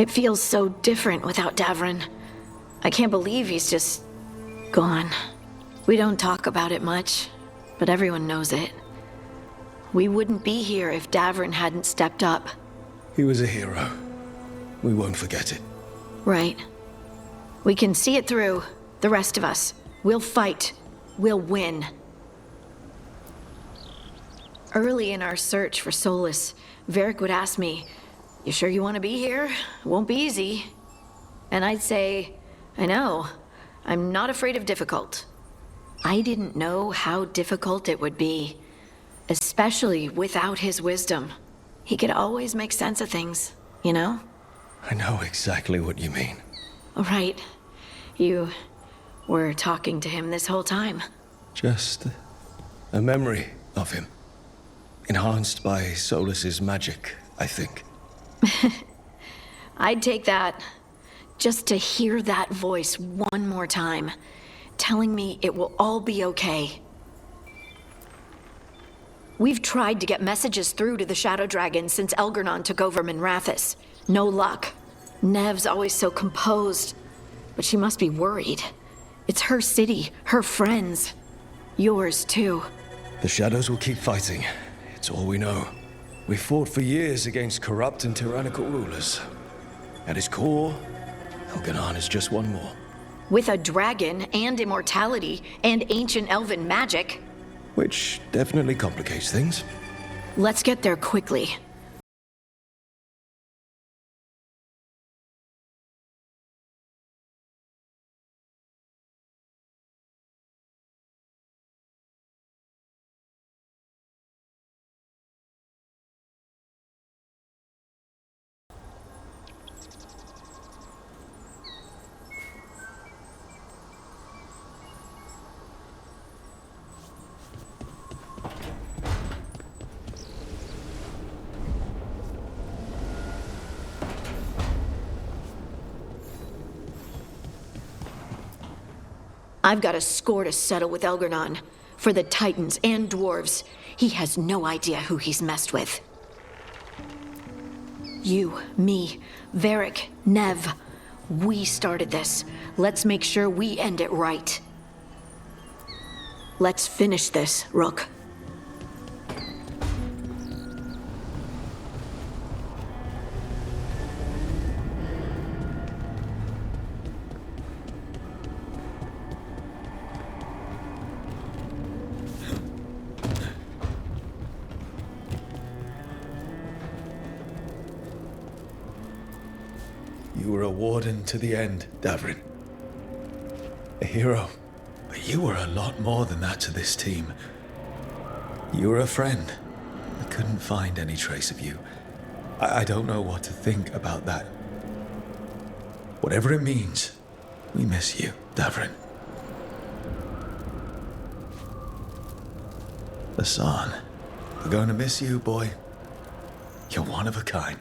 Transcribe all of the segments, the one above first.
It feels so different without Davrin. I can't believe he's just gone. We don't talk about it much, but everyone knows it. We wouldn't be here if Davrin hadn't stepped up. He was a hero. We won't forget it. Right. We can see it through, the rest of us. We'll fight. We'll win. Early in our search for solace, Varric would ask me, "You sure you want to be here? It won't be easy." And I'd say, "I know. I'm not afraid of difficult." I didn't know how difficult it would be, especially without his wisdom. He could always make sense of things, you know? I know exactly what you mean. Right. You were talking to him this whole time. Just a memory of him. Enhanced by Solas's magic, I think. I'd take that. Just to hear that voice one more time, telling me it will all be okay. We've tried to get messages through to the Shadow Dragon since Elgar'nan took over Minrathous. No luck. Nev's always so composed, but she must be worried. It's her city, her friends. Yours, too. The Shadows will keep fighting. It's all we know. We fought for years against corrupt and tyrannical rulers. At its core, Elgar'nan is just one more. With a dragon and immortality and ancient elven magic. Which definitely complicates things. Let's get there quickly. I've got a score to settle with Elgar'nan. For the Titans and Dwarves. He has no idea who he's messed with. You, me, Varric, Nev. We started this. Let's make sure we end it right. Let's finish this, Rook. You were a warden to the end, Davrin. A hero. But you were a lot more than that to this team. You were a friend. I couldn't find any trace of you. I don't know what to think about that. Whatever it means, we miss you, Davrin. Hassan, we're going to miss you, boy. You're one of a kind.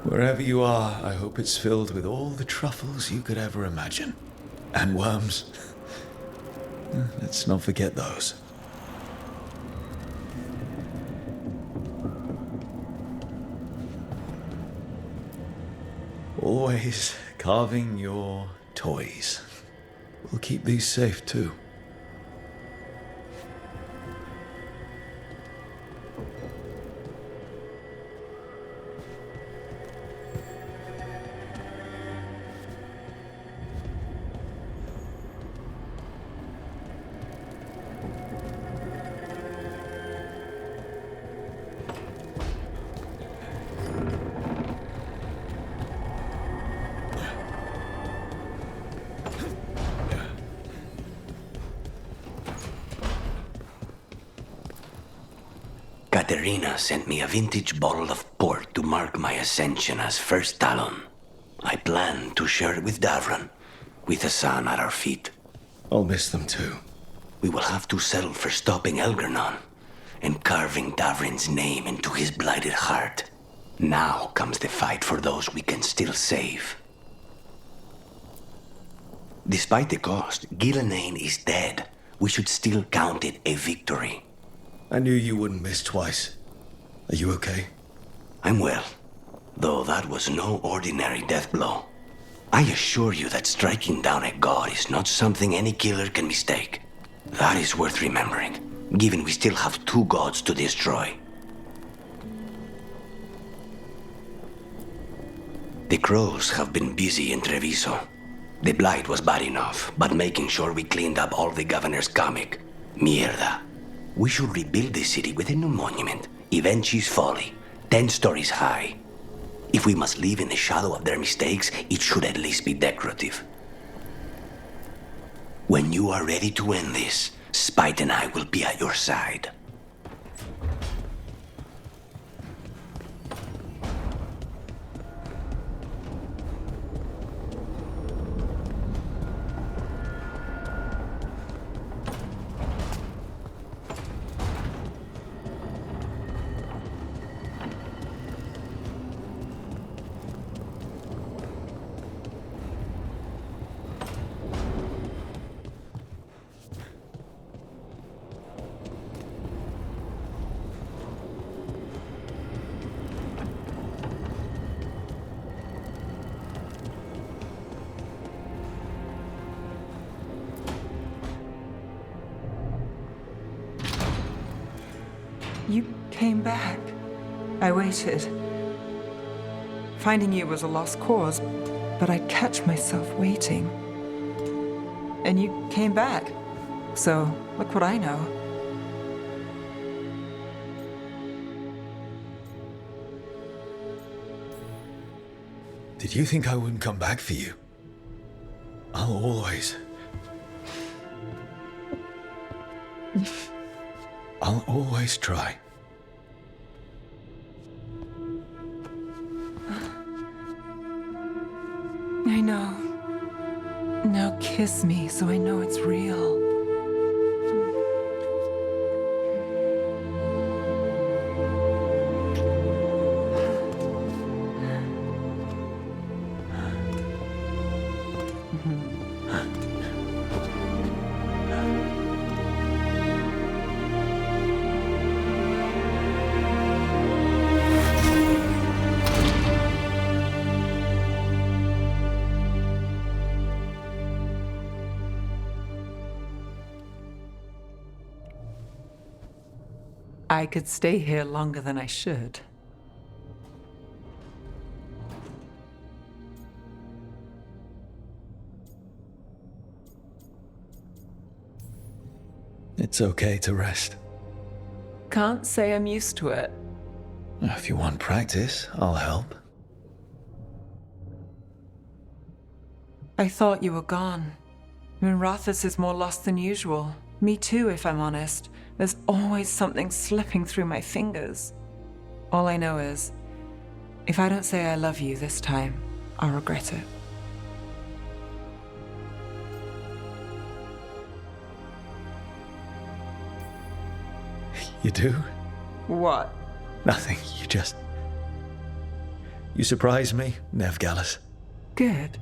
Wherever you are, I hope it's filled with all the truffles you could ever imagine. And worms. Let's not forget those. Always carving your toys. We'll keep these safe, too. Katerina sent me a vintage bottle of port to mark my ascension as First Talon. I plan to share it with Davrin, with Hassan at our feet. I'll miss them too. We will have to settle for stopping Elgar'nan and carving Davrin's name into his blighted heart. Now comes the fight for those we can still save. Despite the cost, Gillenane is dead. We should still count it a victory. I knew you wouldn't miss twice. Are you okay? I'm well. Though that was no ordinary death blow. I assure you that striking down a god is not something any killer can mistake. That is worth remembering, given we still have 2 gods to destroy. The crows have been busy in Treviso. The blight was bad enough, but making sure we cleaned up all the governor's comic. Mierda. We should rebuild the city with a new monument, Evenchi's Folly, 10 stories high. If we must live in the shadow of their mistakes, it should at least be decorative. When you are ready to end this, Spite and I will be at your side. You came back. I waited. Finding you was a lost cause, but I'd catch myself waiting. And you came back. So, look what I know. Did you think I wouldn't come back for you? I'll always try. I know. Now kiss me so I know it's real. I could stay here longer than I should. It's okay to rest. Can't say I'm used to it. If you want practice, I'll help. I thought you were gone. Minrathous is more lost than usual. Me too, if I'm honest. There's always something slipping through my fingers. All I know is, if I don't say I love you this time, I'll regret it. You do? What? Nothing, You surprise me, Nevgalis. Good.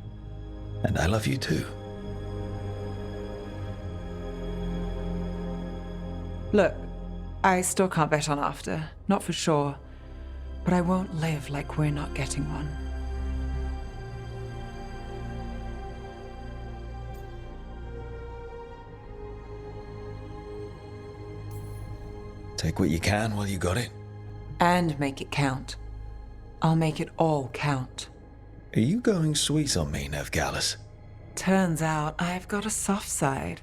And I love you too. Look, I still can't bet on after, not for sure. But I won't live like we're not getting one. Take what you can while you got it. And make it count. I'll make it all count. Are you going sweet on me, Nevgalis? Turns out I've got a soft side.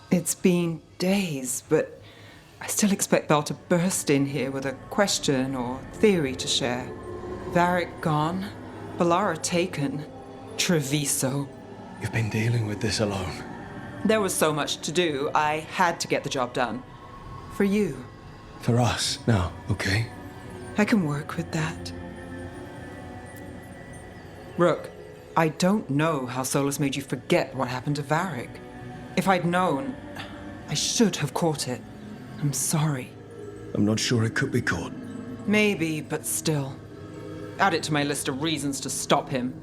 It's been days, but I still expect Belle to burst in here with a question or theory to share. Varric gone, Balara taken, Treviso. You've been dealing with this alone. There was so much to do, I had to get the job done. For you. For us, now, okay? I can work with that. Rook, I don't know how Solus made you forget what happened to Varric. If I'd known, I should have caught it. I'm sorry. I'm not sure it could be caught. Maybe, but still. Add it to my list of reasons to stop him.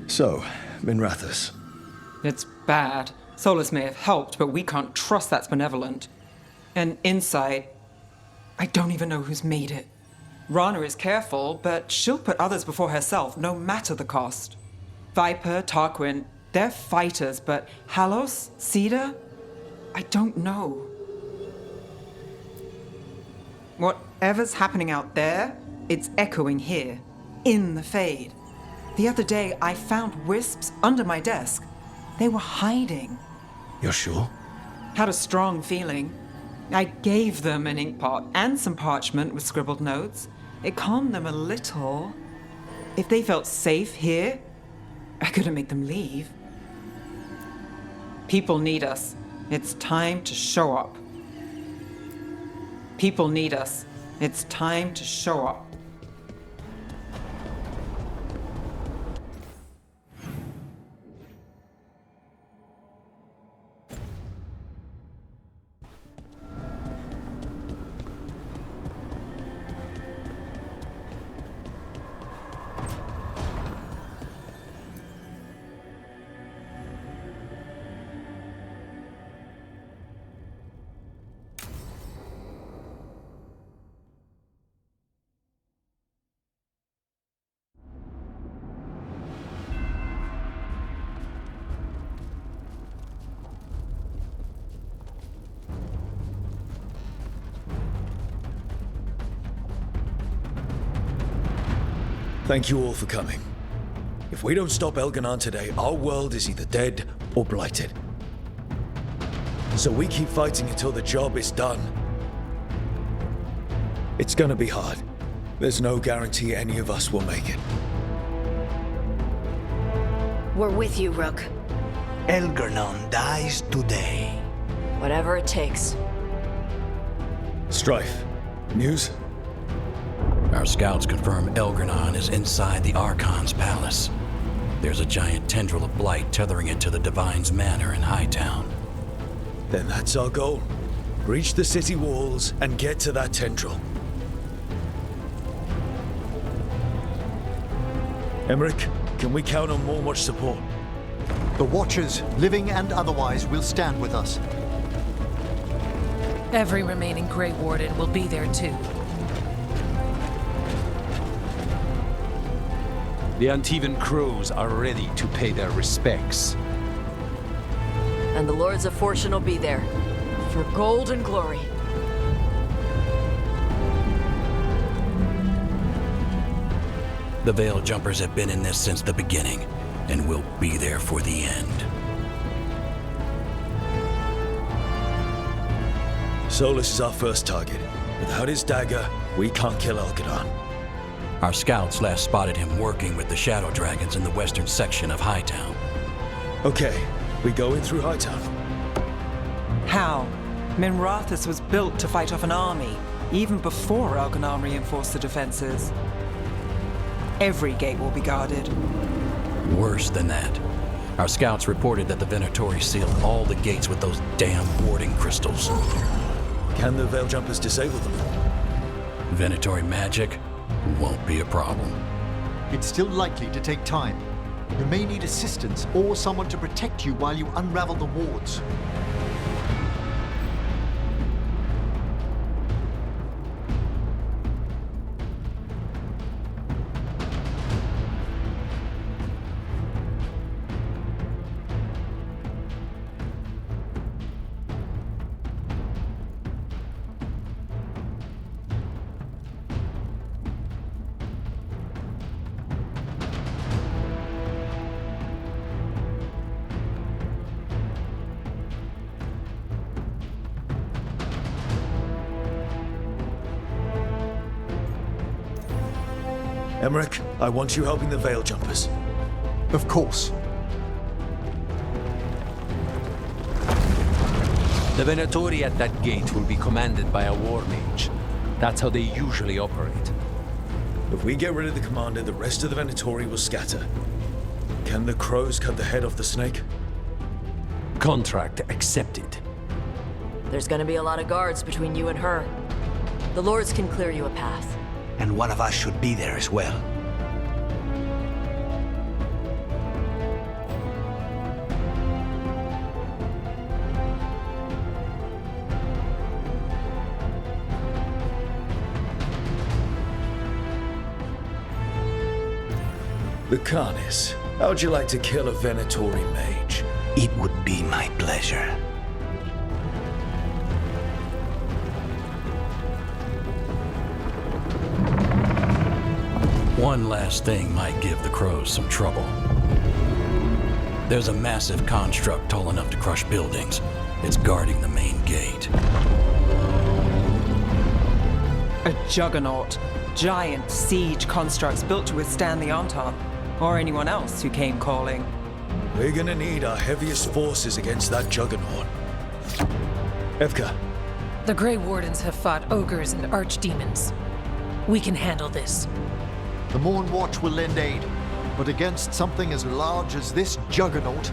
So, Minrathous. It's bad. Solus may have helped, but we can't trust that's benevolent. And inside, I don't even know who's made it. Rana is careful, but she'll put others before herself, no matter the cost. Viper, Tarquin, they're fighters, but Halos, Cedar? I don't know. Whatever's happening out there, it's echoing here, in the Fade. The other day, I found wisps under my desk. They were hiding. You're sure? Had a strong feeling. I gave them an inkpot and some parchment with scribbled notes. It calmed them a little. If they felt safe here, I couldn't make them leave. People need us. It's time to show up. People need us. It's time to show up. Thank you all for coming. If we don't stop Elgar'nan today, our world is either dead or blighted. So we keep fighting until the job is done. It's gonna be hard. There's no guarantee any of us will make it. We're with you, Rook. Elgar'nan dies today. Whatever it takes. Strife, news? Our scouts confirm Elgar'nan is inside the Archon's palace. There's a giant tendril of blight tethering it to the Divine's manor in Hightown. Then that's our goal. Breach the city walls and get to that tendril. Emmerich, can we count on more much support? The Watchers, living and otherwise, will stand with us. Every remaining Grey Warden will be there too. The Antivan Crows are ready to pay their respects. And the Lords of Fortune will be there. For gold and glory. The Veil Jumpers have been in this since the beginning, and will be there for the end. Solus is our first target. Without his dagger, we can't kill Elgar'nan. Our scouts last spotted him working with the Shadow Dragons in the western section of Hightown. Okay, we go in through Hightown. How? Minrathous was built to fight off an army, even before Elgar'nan reinforced the defenses. Every gate will be guarded. Worse than that. Our scouts reported that the Venatori sealed all the gates with those damn warding crystals. Can the Veil Jumpers disable them? Venatori magic won't be a problem. It's still likely to take time. You may need assistance or someone to protect you while you unravel the wards. Emmerich, I want you helping the Veil Jumpers. Of course. The Venatori at that gate will be commanded by a war mage. That's how they usually operate. If we get rid of the commander, the rest of the Venatori will scatter. Can the crows cut the head off the snake? Contract accepted. There's gonna be a lot of guards between you and her. The lords can clear you a path. And one of us should be there as well. Lucanis, how'd you like to kill a Venatori mage? It would be my pleasure. One last thing might give the crows some trouble. There's a massive construct tall enough to crush buildings. It's guarding the main gate. A juggernaut. Giant siege constructs built to withstand the Ontop. Or anyone else who came calling. We're gonna need our heaviest forces against that juggernaut. Evka, The Grey Wardens have fought ogres and archdemons. We can handle this. The Morn Watch will lend aid, but against something as large as this juggernaut,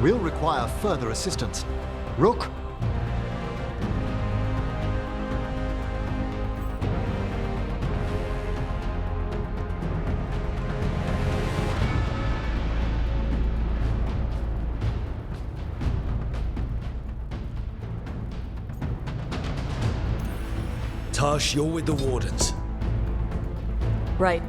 we'll require further assistance. Rook? Tash, you're with the Wardens. Right.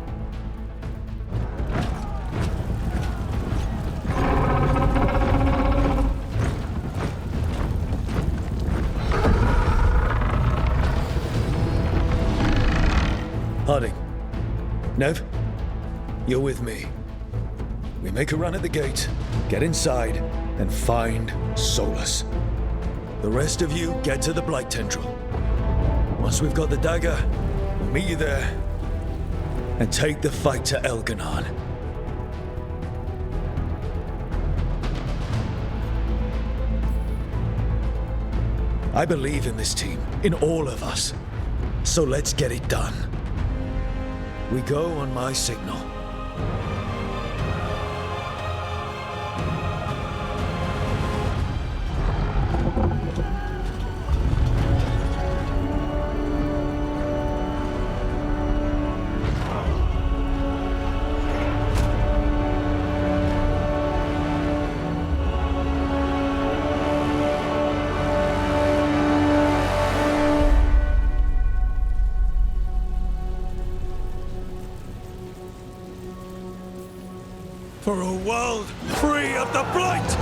Harding. Nev, you're with me. We make a run at the gate, get inside, and find Solus. The rest of you get to the Blight Tendril. Once we've got the dagger, we'll meet you there and take the fight to Elgar'nan. I believe in this team, in all of us. So let's get it done. We go on my signal. For a world free of the Blight!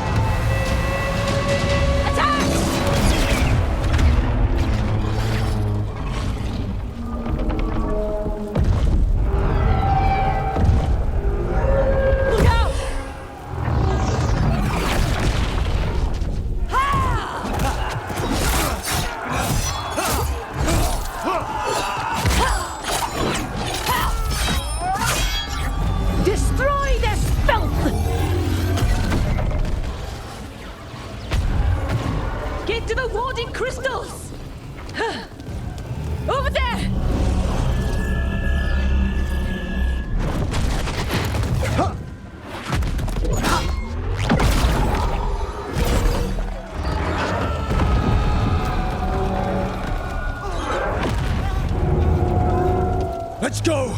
Let's go!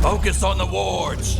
Focus on the wards!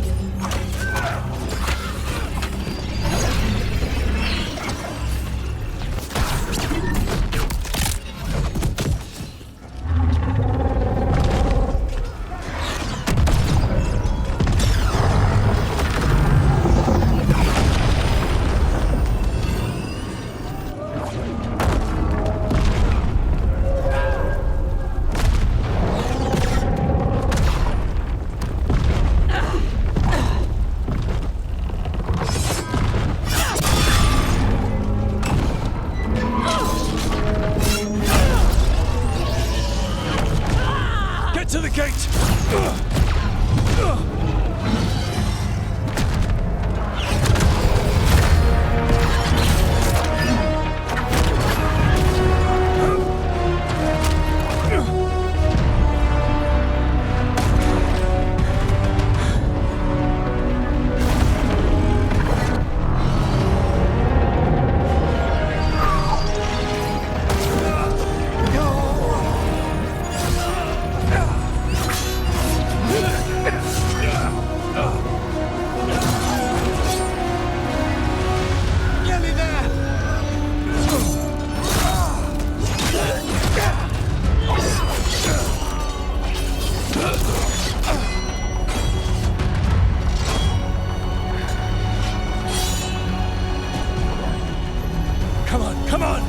Come on!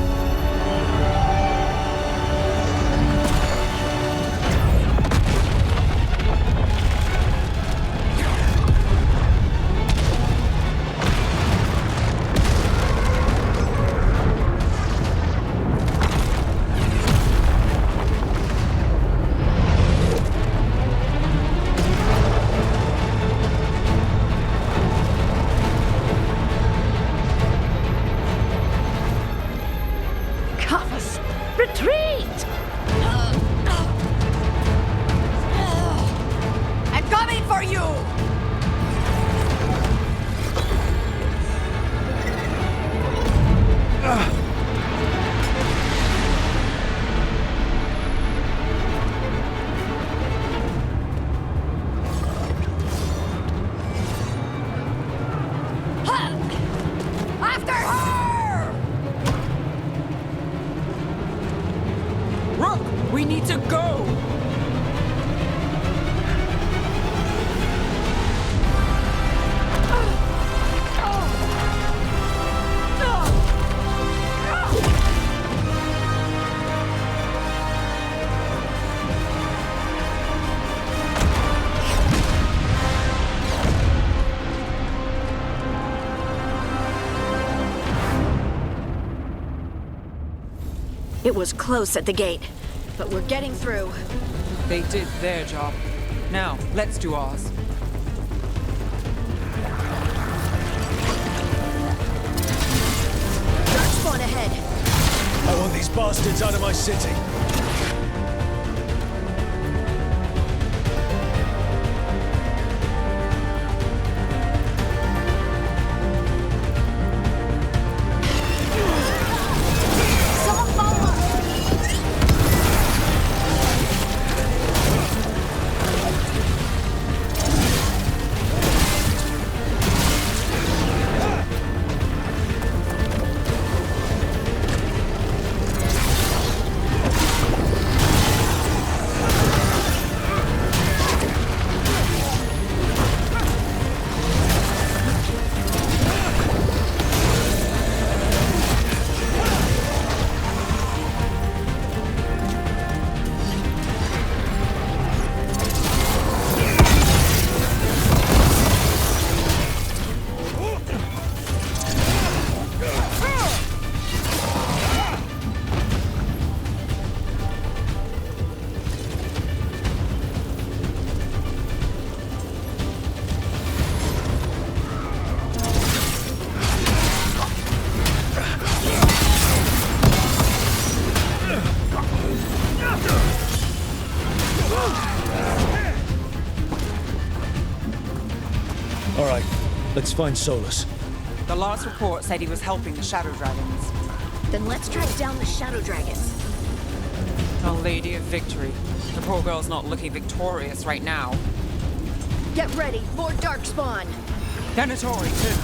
Retreat! I'm coming for you! After her! Rook, we need to go! It was close at the gate, but we're getting through. They did their job. Now, let's do ours. Dark spawn ahead. I want these bastards out of my city. Someone follow! All right, let's find Solus. The last report said he was helping the Shadow Dragons. Then let's track down the Shadow Dragons. A Lady of Victory. The poor girl's not looking victorious right now. Get ready, more dark spawn. Venatori, too.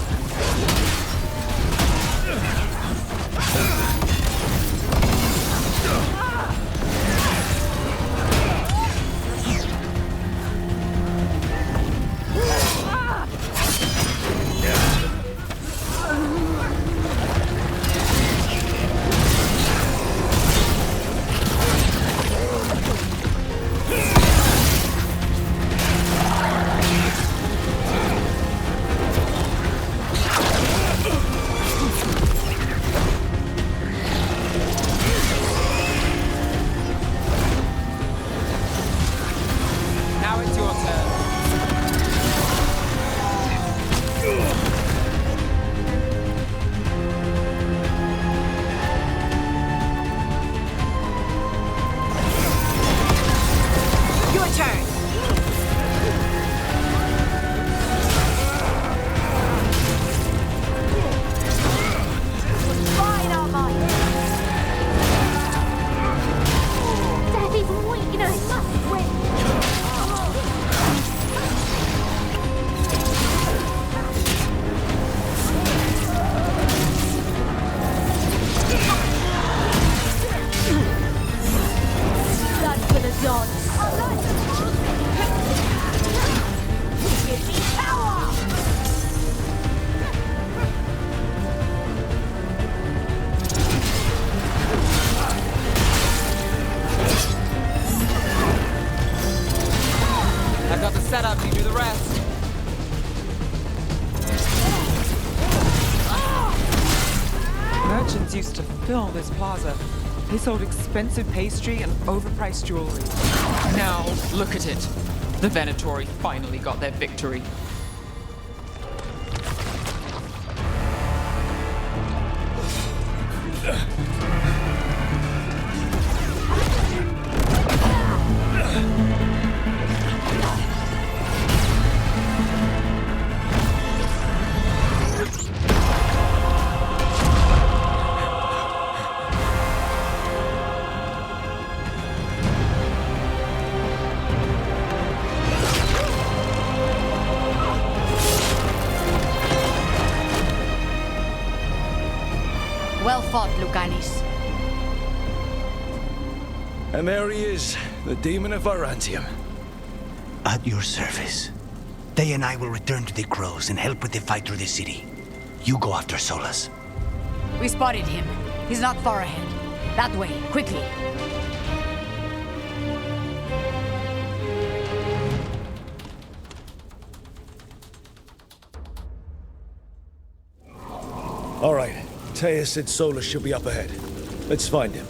I've got the setup, you do the rest. Merchants used to fill this plaza. They sold expensive pastry and overpriced jewelry. Now, look at it. The Venatori finally got their victory. Well fought, Lucanis. And there he is, the demon of Varantium. At your service. They and I will return to the Crows and help with the fight through the city. You go after Solus. We spotted him. He's not far ahead. That way, quickly. All right, Teia said Solus should be up ahead. Let's find him.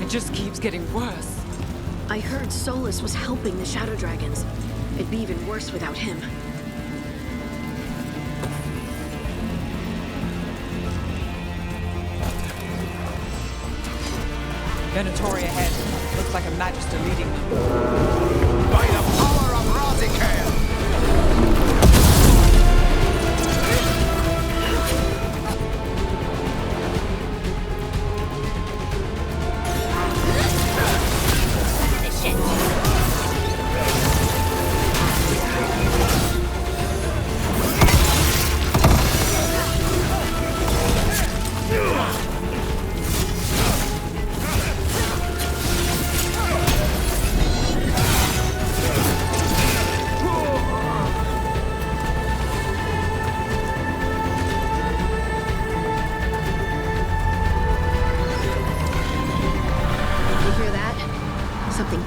It just keeps getting worse. I heard Solus was helping the Shadow Dragons. It'd be even worse without him. Venatori ahead. Looks like a Magister leading them. By the power of Razikale!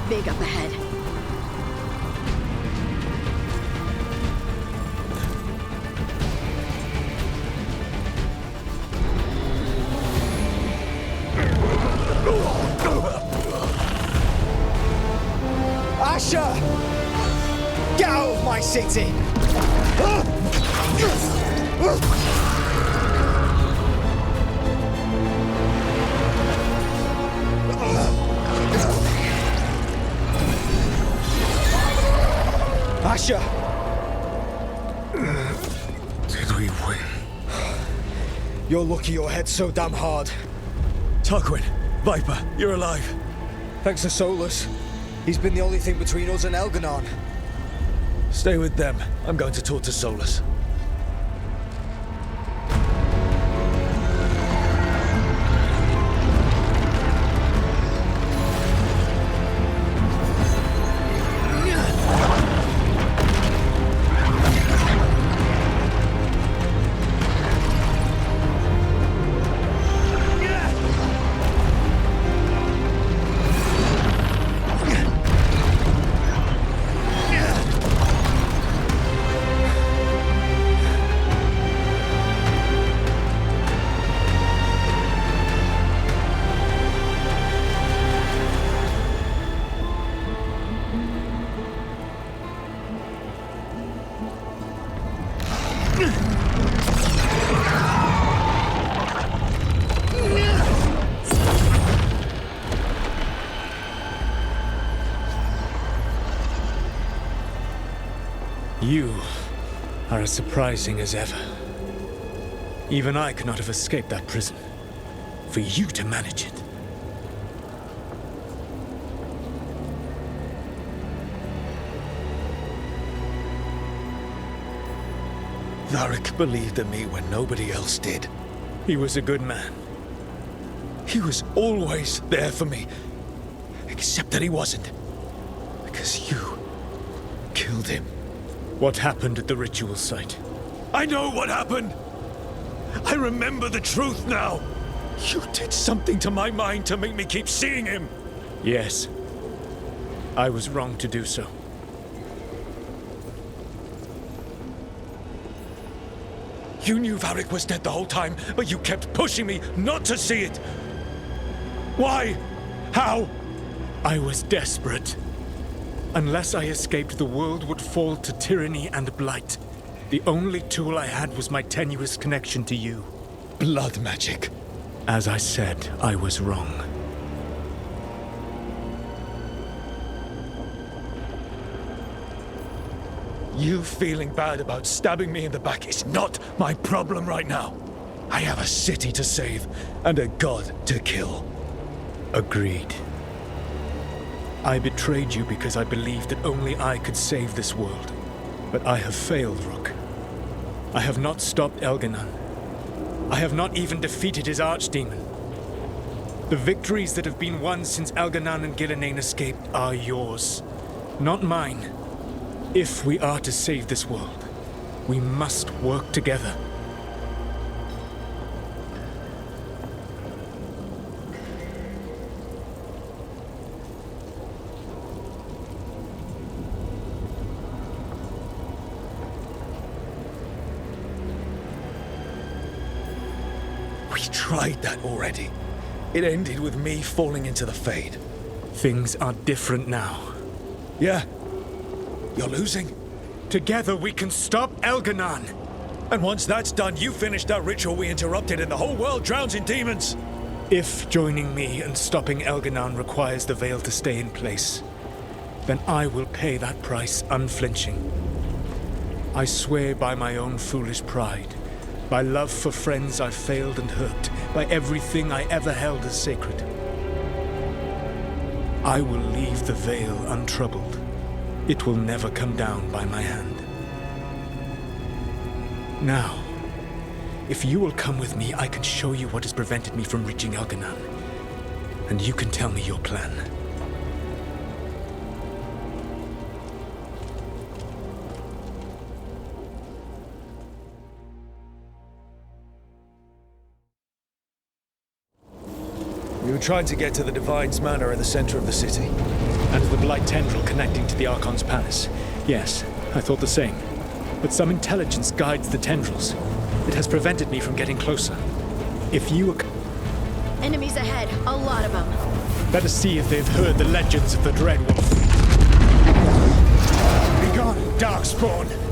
Big up ahead. Asher! Get out of my city! Asher! Did we win? You're lucky your head's so damn hard. Tarquin, Viper, you're alive. Thanks to Solus. He's been the only thing between us and Elgar'nan. Stay with them. I'm going to talk to Solus. You are as surprising as ever. Even I could not have escaped that prison. For you to manage it. Varric believed in me when nobody else did. He was a good man. He was always there for me. Except that he wasn't. Because you killed him. What happened at the ritual site? I know what happened! I remember the truth now! You did something to my mind to make me keep seeing him! Yes. I was wrong to do so. You knew Varric was dead the whole time, but you kept pushing me not to see it! Why? How? I was desperate. Unless I escaped, the world would fall to tyranny and blight. The only tool I had was my tenuous connection to you. Blood magic. As I said, I was wrong. You feeling bad about stabbing me in the back is not my problem right now. I have a city to save and a god to kill. Agreed. I betrayed you because I believed that only I could save this world. But I have failed, Rook. I have not stopped Elgar'nan. I have not even defeated his archdemon. The victories that have been won since Elgar'nan and Gillenane escaped are yours, not mine. If we are to save this world, we must work together. We tried that already. It ended with me falling into the Fade. Things are different now. Yeah? You're losing? Together we can stop Elgar'nan! And once that's done, you finish that ritual we interrupted and the whole world drowns in demons! If joining me and stopping Elgar'nan requires the Veil to stay in place, then I will pay that price unflinching. I swear by my own foolish pride, by love for friends I've failed and hurt, by everything I ever held as sacred. I will leave the Veil untroubled. It will never come down by my hand. Now, if you will come with me, I can show you what has prevented me from reaching Elgar'nan. And you can tell me your plan. We were trying to get to the Divine's Manor in the center of the city. And the Blight tendril connecting to the Archon's palace. Yes, I thought the same. But some intelligence guides the tendrils. It has prevented me from getting closer. If you were... Enemies ahead, a lot of them. Let us see if they've heard the legends of the Dread Wolf. Begone, Darkspawn!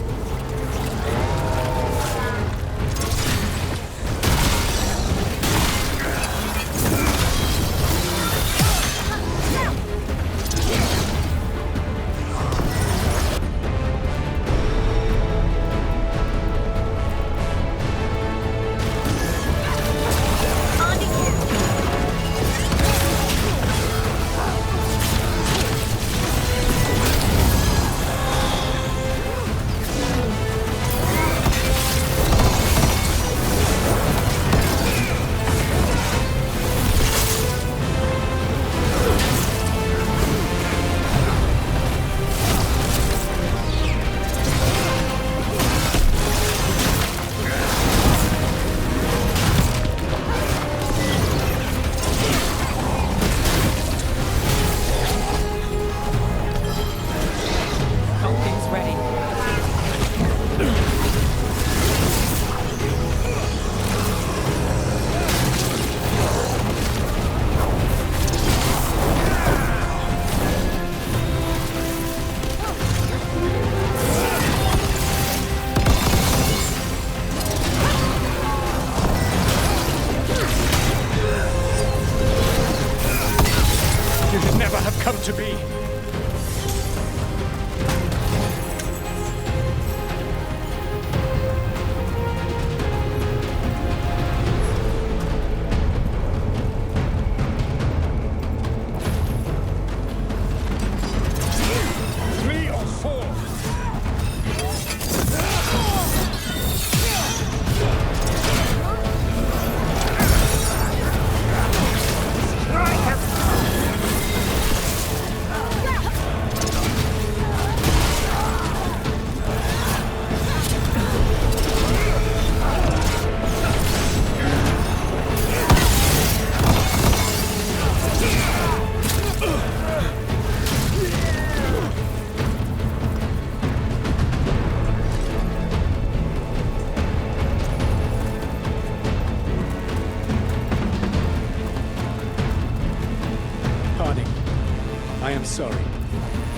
sorry.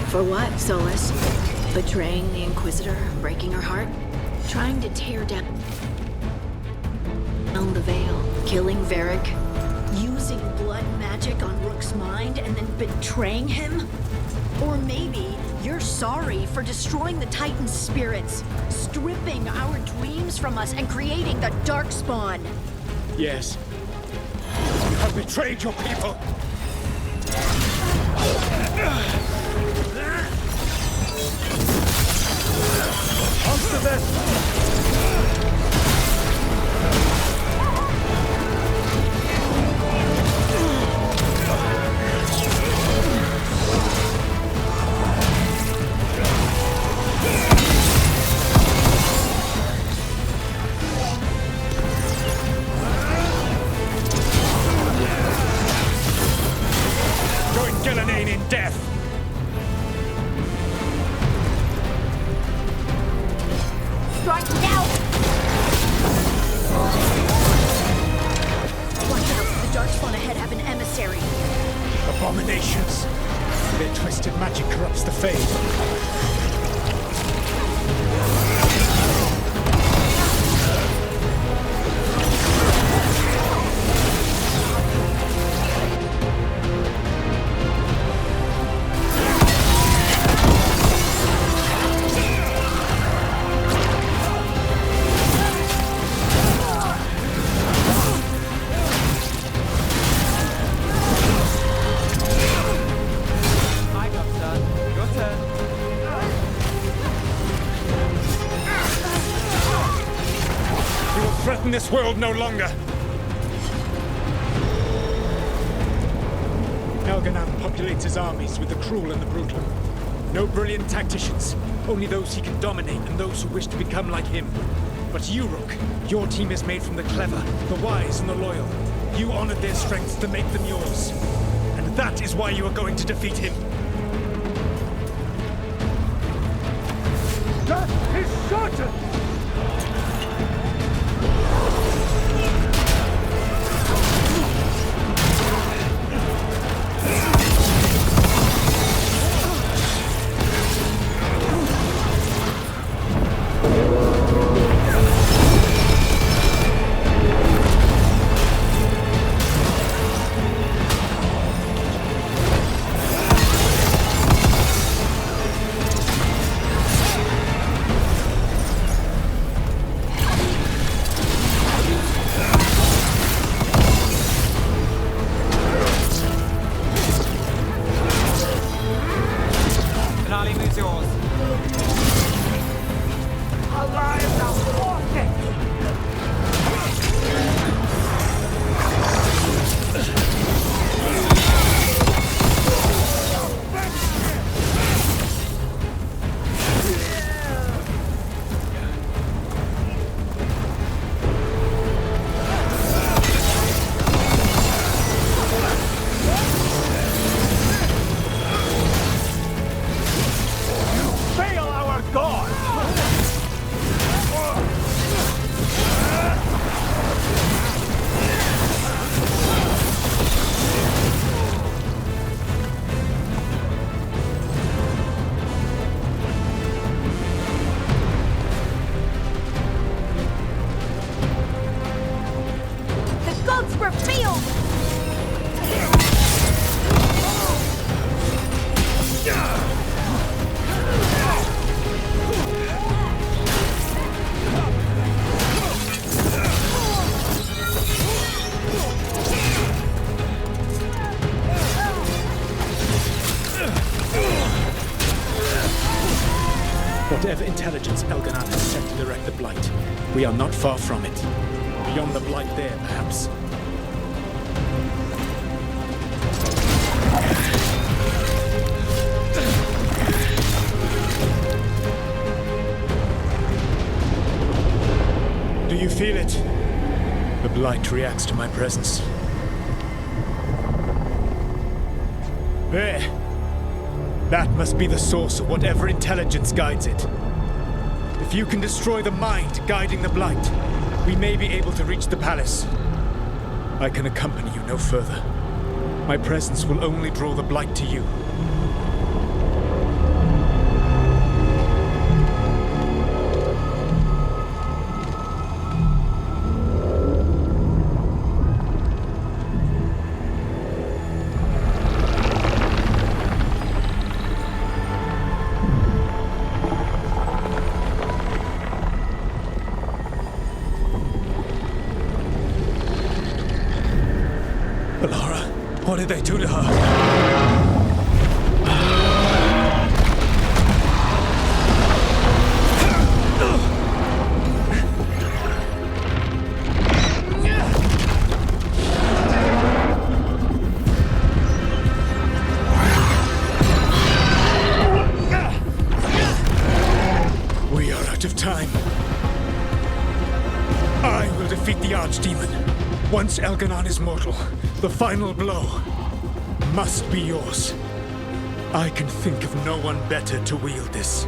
For what, Solus? Betraying the Inquisitor, breaking her heart? Trying to tear down the Veil, killing Varric, using blood magic on Rook's mind, and then betraying him? Or maybe you're sorry for destroying the Titan's spirits, stripping our dreams from us, and creating the Darkspawn. Yes. You have betrayed your people! Answer this! Death! Strike now! Watch out, the Darkspawn ahead have an emissary. Abominations! Their twisted magic corrupts the Fae. This world no longer. Elgar'nan populates his armies with the cruel and the brutal. No brilliant tacticians, only those he can dominate and those who wish to become like him. But you, Rook, your team is made from the clever, the wise, and the loyal. You honored their strengths to make them yours. And that is why you are going to defeat him. Death is certain! Whatever intelligence Elgar'nan has sent to direct the Blight, we are not far from it. Beyond the Blight there, perhaps. Do you feel it? The Blight reacts to my presence. There! That must be the source of whatever intelligence guides it. If you can destroy the mind guiding the Blight, we may be able to reach the palace. I can accompany you no further. My presence will only draw the Blight to you. Valara, what did they do to her? We are out of time. I will defeat the Archdemon. Once Elgar'nan is mortal, the final blow must be yours. I can think of no one better to wield this.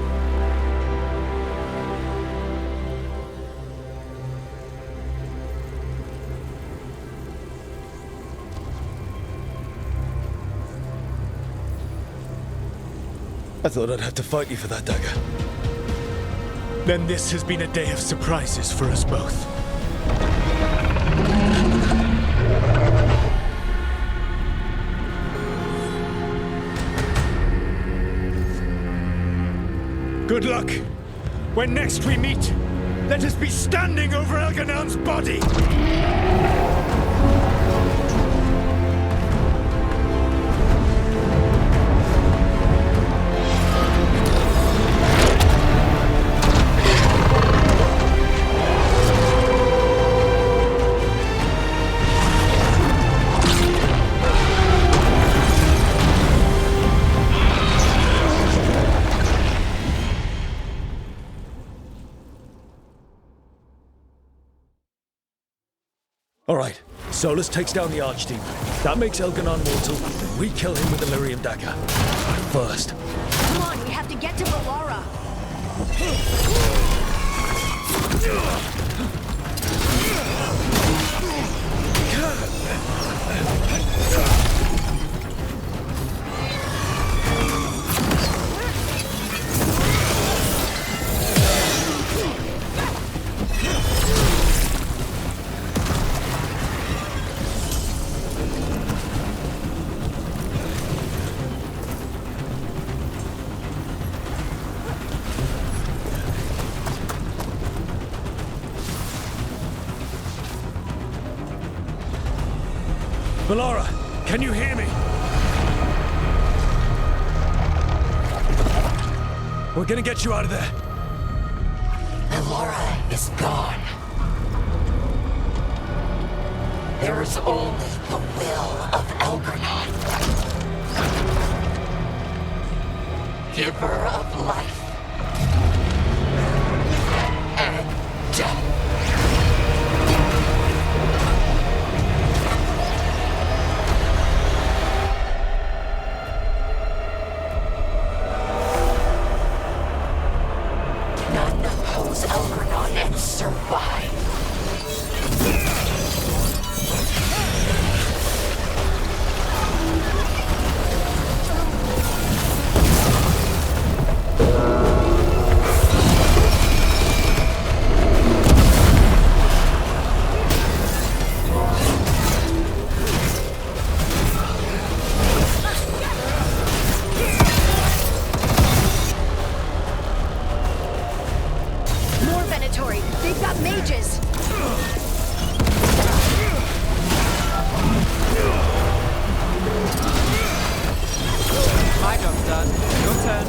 I thought I'd have to fight you for that dagger. Then this has been a day of surprises for us both. Good luck. When next we meet, let us be standing over Elgar'nan's body! All right, Solus takes down the Archdemon. That makes Elgar'nan mortal, then we kill him with the Lyrium dagger. But first... Come on, we have to get to Valara. Valara, can you hear me? We're gonna get you out of there. Valara is gone. There is only the will of Elgar'nan. Giver of life and death. None oppose Elgar'nan and survive. More Venatori. They've got mages. My job's done. Your turn.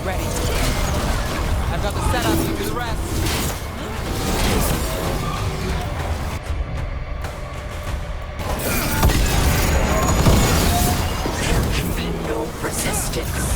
ready. I've got the setup, you do the rest. There can be no resistance.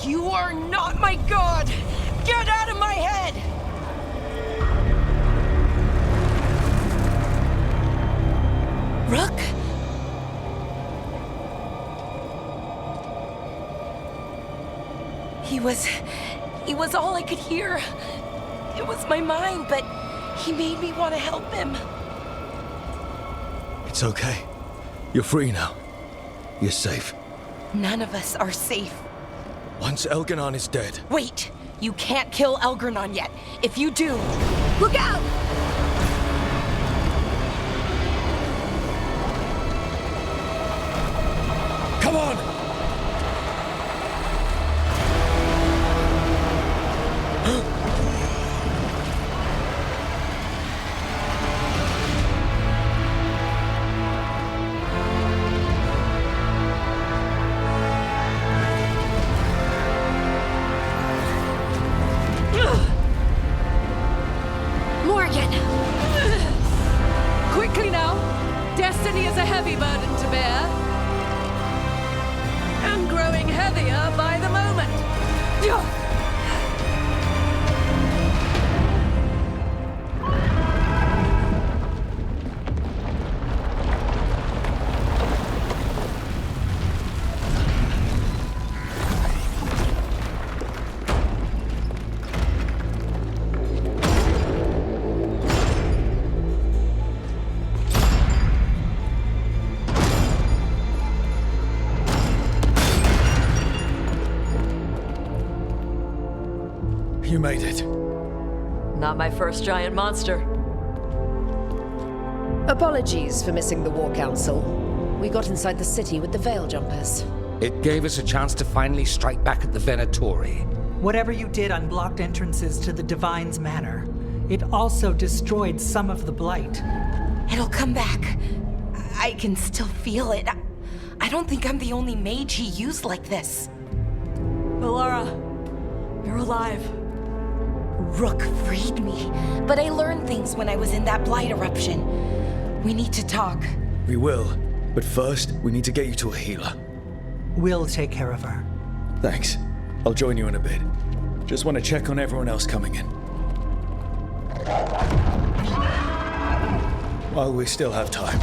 You are not my god! Get out of my head! Rook? He was all I could hear. It was my mind, but he made me want to help him. It's okay. You're free now. You're safe. None of us are safe. Once Elgar'nan is dead... Wait! You can't kill Elgar'nan yet. If you do... Look out! Come on! Quickly now! Destiny is a heavy burden to bear. And growing heavier by the moment. You made it. Not my first giant monster. Apologies for missing the War Council. We got inside the city with the Veil Jumpers. It gave us a chance to finally strike back at the Venatori. Whatever you did unblocked entrances to the Divine's Manor. It also destroyed some of the Blight. It'll come back. I can still feel it. I don't think I'm the only mage he used like this. Alara, you're alive. Rook freed me, but I learned things when I was in that Blight eruption. We need to talk. We will. But first, we need to get you to a healer. We'll take care of her. Thanks. I'll join you in a bit. Just want to check on everyone else coming in. While we still have time.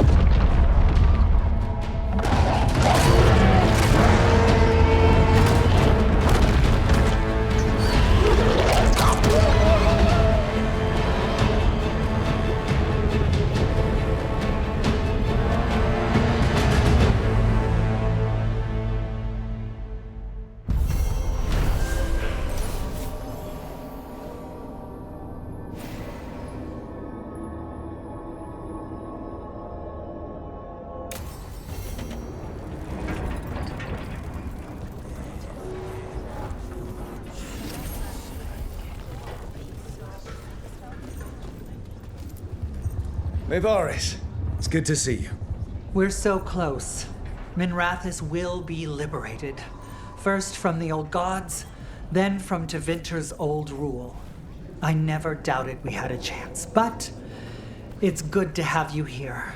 Mevaris, it's good to see you. We're so close. Minrathous will be liberated. First from the old gods, Then from Tevinter's old rule. I never doubted we had a chance, but it's good to have you here.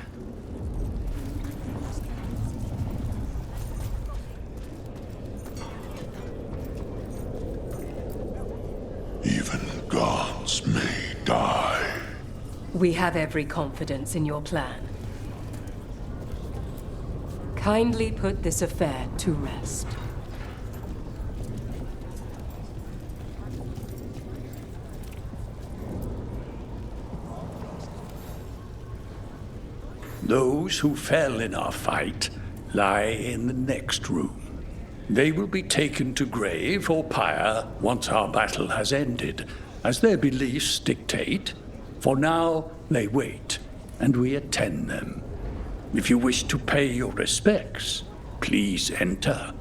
Even gods may die. We have every confidence in your plan. Kindly put this affair to rest. Those who fell in our fight lie in the next room. They will be taken to grave or pyre once our battle has ended, as their beliefs dictate. For now, they wait, and we attend them. If you wish to pay your respects, please enter.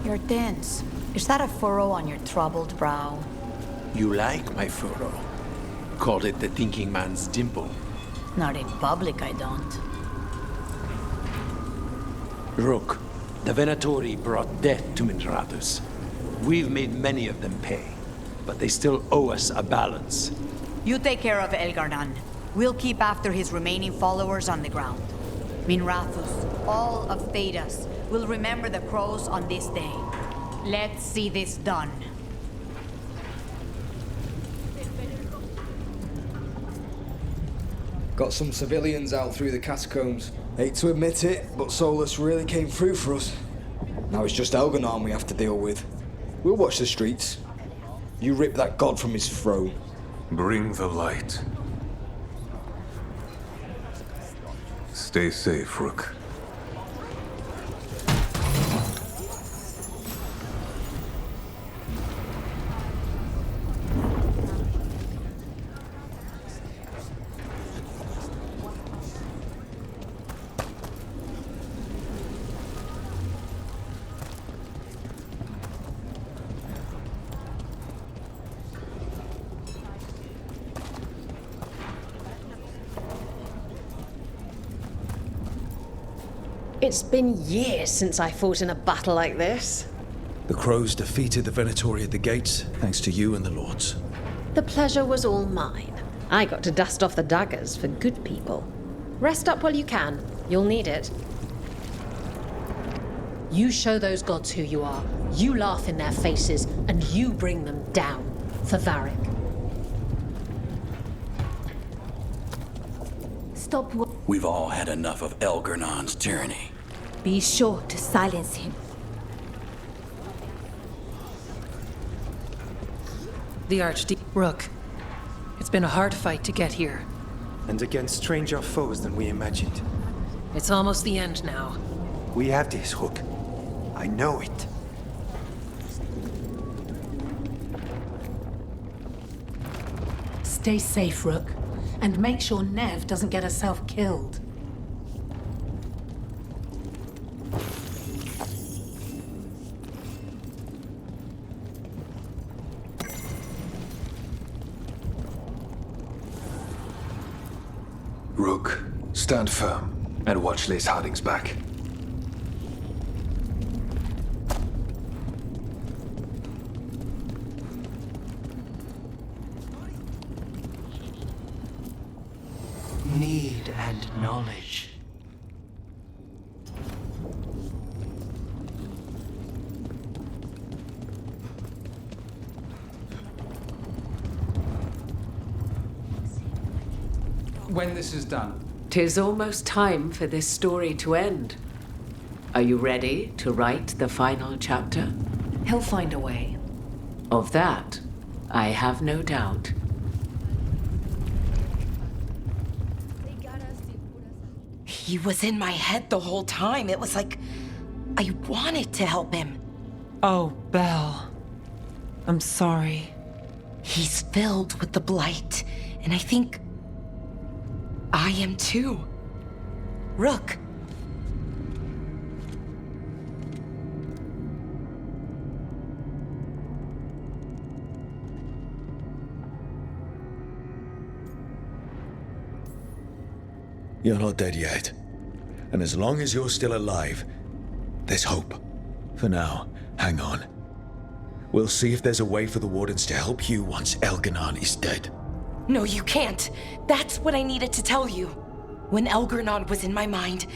You're tense. Is that a furrow on your troubled brow? You like my furrow. Call it the thinking man's dimple. Not in public, I don't. Rook, the Venatori brought death to Minrathous. We've made many of them pay, but they still owe us a balance. You take care of Elgar'nan. We'll keep after his remaining followers on the ground. Minrathous, all of Thedas, will remember the crows on this day. Let's see this done. Got some civilians out through the catacombs. Hate to admit it, but Solus really came through for us. Now it's just Elgar'nan we have to deal with. We'll watch the streets. You rip that god from his throne. Bring the light. Stay safe, Rook. It's been years since I fought in a battle like this. The crows defeated the Venatori at the gates, thanks to you and the lords. The pleasure was all mine. I got to dust off the daggers for good people. Rest up while you can. You'll need it. You show those gods who you are. You laugh in their faces, and you bring them down for Varric. Stop. We've all had enough of Elgar'nan's tyranny. Be sure to silence him. The Archdeacon. Rook, it's been a hard fight to get here. And against stranger foes than we imagined. It's almost the end now. We have this, Rook. I know it. Stay safe, Rook. And make sure Nev doesn't get herself killed. Rook, Stand firm and watch Lace Harding's back. Need and knowledge. When this is done, 'Tis almost time for this story to end. Are you ready to write the final chapter? He'll find a way. Of that, I have no doubt. He was in my head the whole time. It was like I wanted to help him. Oh, Belle. I'm sorry. He's filled with the blight, and I think I am too. Rook. You're not dead yet. And as long as you're still alive, there's hope. For now, hang on. We'll see if there's a way for the Wardens to help you once Elgar'nan is dead. No, you can't. That's what I needed to tell you. When Elgar'nan was in my mind,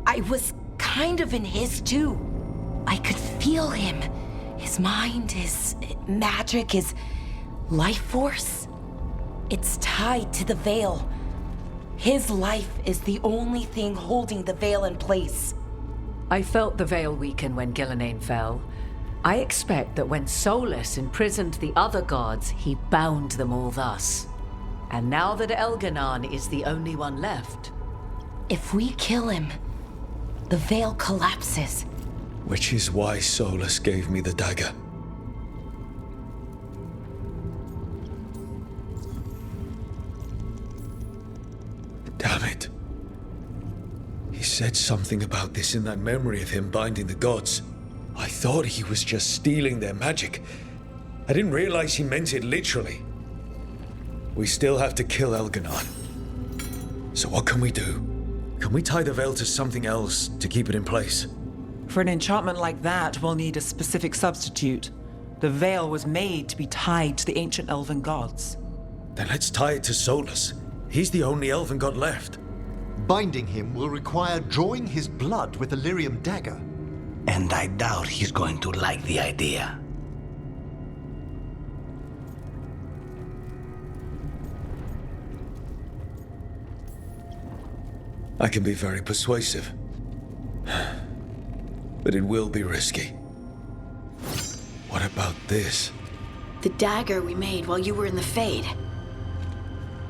I was kind of in his too. I could feel him. His mind, his magic, his life force. It's tied to the Veil. His life is the only thing holding the Veil in place. I felt the Veil weaken when Gillenane fell. I expect that when Solus imprisoned the other gods, he bound them all thus. And now that Elgar'nan is the only one left... If we kill him, the Veil collapses. Which is why Solus gave me the dagger. Damn it. He said something about this in that memory of him binding the gods. I thought he was just stealing their magic. I didn't realize he meant it literally. We still have to kill Elgar'nan. So what can we do? Can we tie the Veil to something else to keep it in place? For an enchantment like that, we'll need a specific substitute. The Veil was made to be tied to the ancient elven gods. Then let's tie it to Solus. He's the only elven god left. Binding him will require drawing his blood with a lyrium dagger. And I doubt he's going to like the idea. I can be very persuasive. But it will be risky. What about this? The dagger we made while you were in the Fade.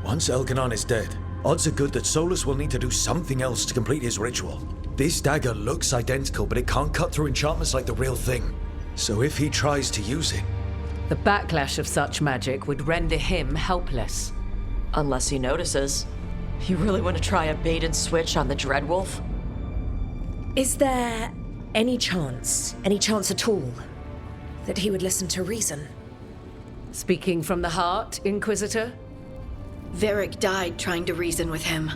Once Elgar'nan is dead, odds are good that Solus will need to do something else to complete his ritual. This dagger looks identical, but it can't cut through enchantments like the real thing. So if he tries to use it... The backlash of such magic would render him helpless. Unless he notices. You really want to try a bait and switch on the Dreadwolf? Is there any chance at all, that he would listen to reason? Speaking from the heart, Inquisitor? Varric died trying to reason with him.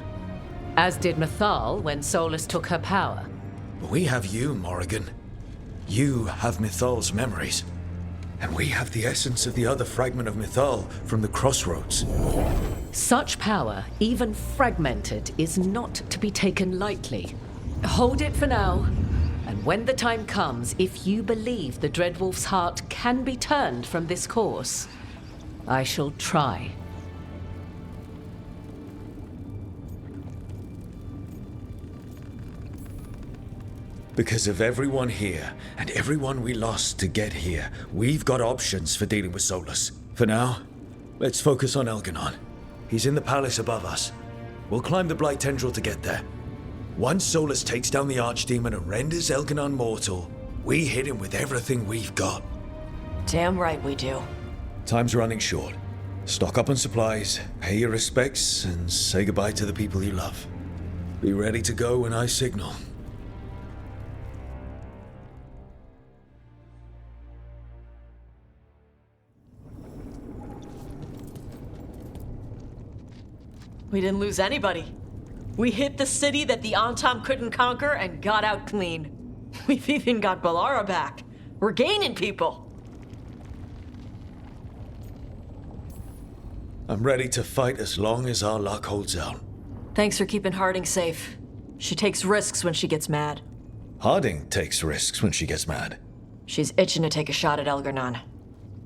As did Mythal when Solus took her power. But we have you, Morrigan. You have Mythal's memories. And we have the essence of the other fragment of Mythal from the Crossroads. Such power, even fragmented, is not to be taken lightly. Hold it for now. And when the time comes, if you believe the Dreadwolf's heart can be turned from this course, I shall try. Because of everyone here, and everyone we lost to get here, we've got options for dealing with Solus. For now, let's focus on Elgar'nan. He's in the palace above us. We'll climb the Blight Tendril to get there. Once Solus takes down the Archdemon and renders Elgar'nan mortal, we hit him with everything we've got. Damn right we do. Time's running short. Stock up on supplies, pay your respects, and say goodbye to the people you love. Be ready to go when I signal. We didn't lose anybody. We hit the city that the Antam couldn't conquer and got out clean. We've even got Balara back. We're gaining people. I'm ready to fight as long as our luck holds out. Thanks for keeping Harding safe. She takes risks when she gets mad. Harding takes risks when she gets mad. She's itching to take a shot at Elgar'nan.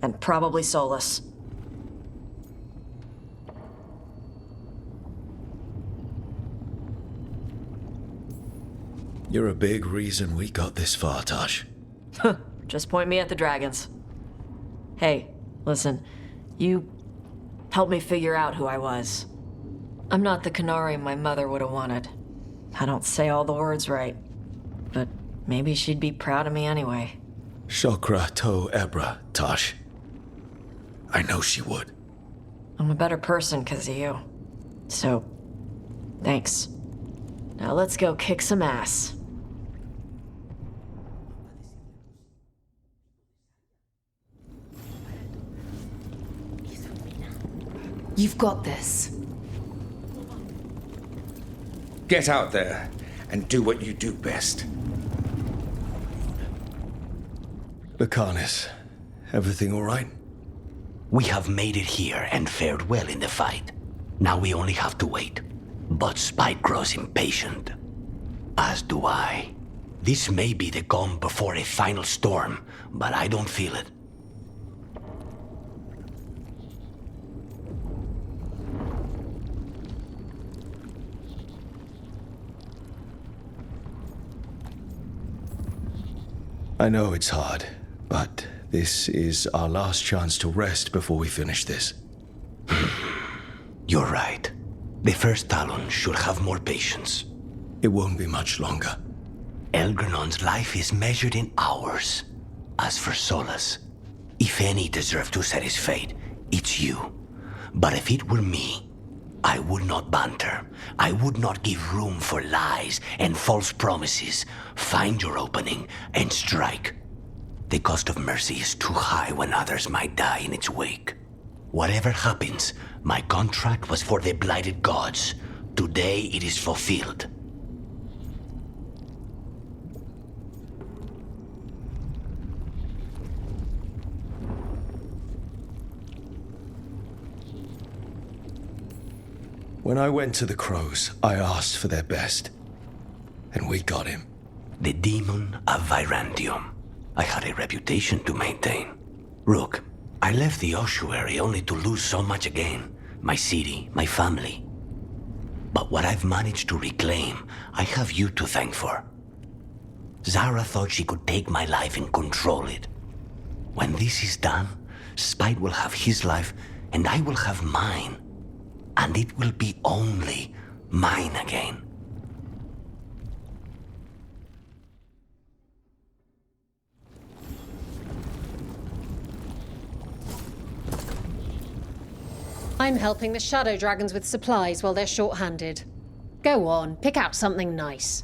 And probably Solus. You're a big reason we got this far, Tosh. Just point me at the dragons. Hey, listen. You helped me figure out who I was. I'm not the Canary my mother would have wanted. I don't say all the words right. But maybe she'd be proud of me anyway. Shokra to Ebra, Tosh. I know she would. I'm a better person because of you. So, thanks. Now let's go kick some ass. You've got this. Get out there and do what you do best. Lucanus, everything all right? We have made it here and fared well in the fight. Now we only have to wait. But Spike grows impatient. As do I. This may be the calm before a final storm, but I don't feel it. I know it's hard, but this is our last chance to rest before we finish this. You're right. The first Talon should have more patience. It won't be much longer. Elgar'nan's life is measured in hours. As for Solus, if any deserve to set his fate, it's you. But if it were me, I would not banter. I would not give room for lies and false promises. Find your opening and strike. The cost of mercy is too high when others might die in its wake. Whatever happens, my contract was for the blighted gods. Today it is fulfilled. When I went to the Crows, I asked for their best. And we got him. The demon of Virantium. I had a reputation to maintain. Rook, I left the ossuary only to lose so much again. My city, my family. But what I've managed to reclaim, I have you to thank for. Zara thought she could take my life and control it. When this is done, Spite will have his life, and I will have mine. And it will be only mine again. I'm helping the Shadow Dragons with supplies while they're short-handed. Go on, pick out something nice.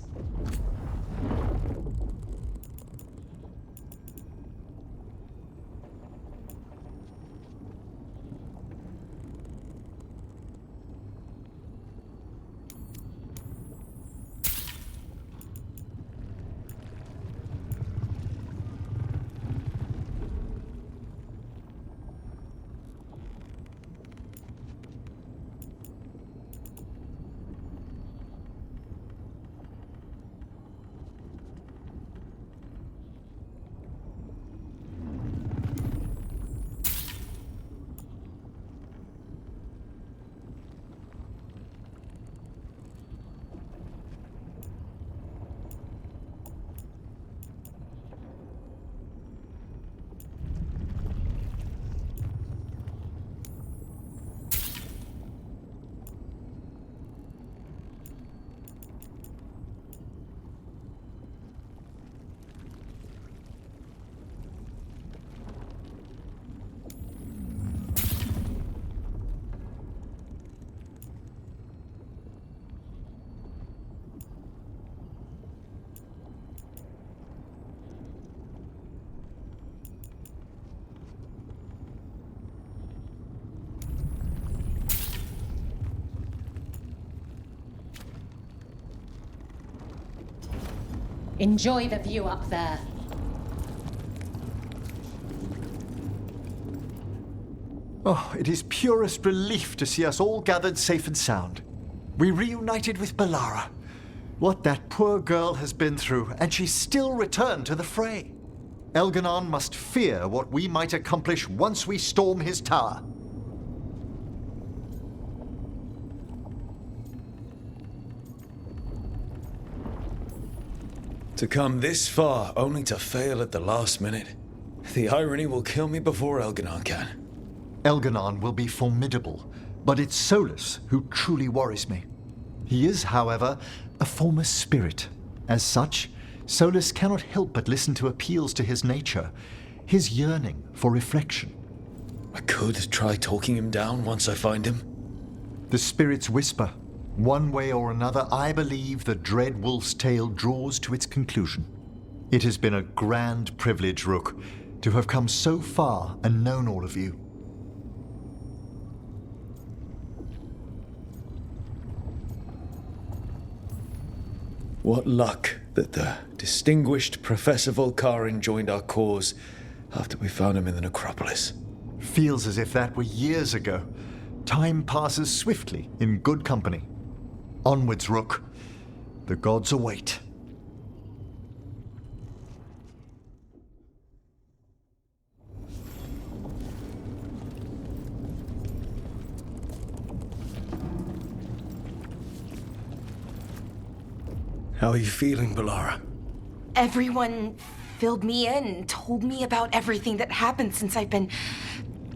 Enjoy the view up there. Oh, it is purest relief to see us all gathered safe and sound. We reunited with Balara. What that poor girl has been through, and she still returned to the fray. Elgar'nan must fear what we might accomplish once we storm his tower. To come this far only to fail at the last minute. The irony will kill me before Elgar'nan can. Elgar'nan will be formidable, but it's Solus who truly worries me. He is, however, a former spirit. As such, Solus cannot help but listen to appeals to his nature, his yearning for reflection. I could try talking him down once I find him. The spirits whisper. One way or another, I believe the dread wolf's tale draws to its conclusion. It has been a grand privilege, Rook, to have come so far and known all of you. What luck that the distinguished Professor Volkarin joined our cause after we found him in the necropolis. Feels as if that were years ago. Time passes swiftly in good company. Onwards, Rook. The gods await. How are you feeling, Balara? Everyone filled me in, told me about everything that happened since I've been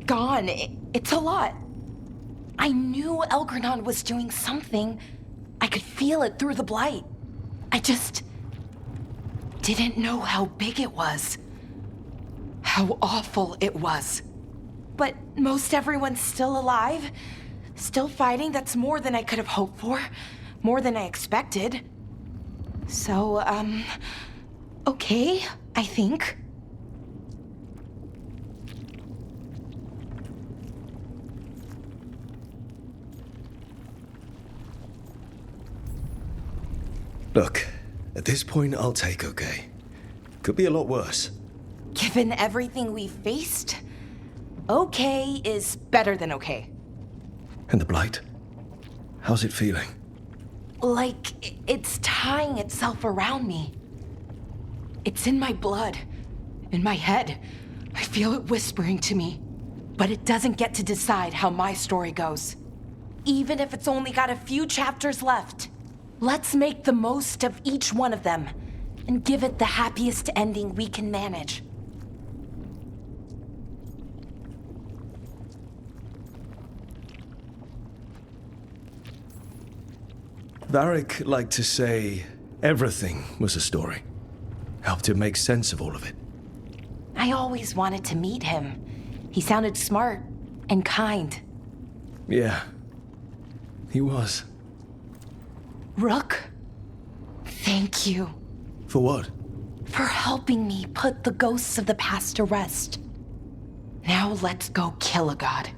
gone. It's a lot. I knew Elgar'nan was doing something. I could feel it through the blight. I just didn't know how big it was. How awful it was. But most everyone's still alive. Still fighting. That's more than I could have hoped for. More than I expected. So, okay, I think. Look, at this point, I'll take okay. Could be a lot worse. Given everything we faced, okay is better than okay. And the blight? How's it feeling? Like it's tying itself around me. It's in my blood, in my head. I feel it whispering to me. But it doesn't get to decide how my story goes. Even if it's only got a few chapters left. Let's make the most of each one of them and give it the happiest ending we can manage. Varric liked to say everything was a story. Helped him make sense of all of it. I always wanted to meet him. He sounded smart and kind. Yeah, he was. Rook, thank you. For what? For helping me put the ghosts of the past to rest. Now let's go kill a god.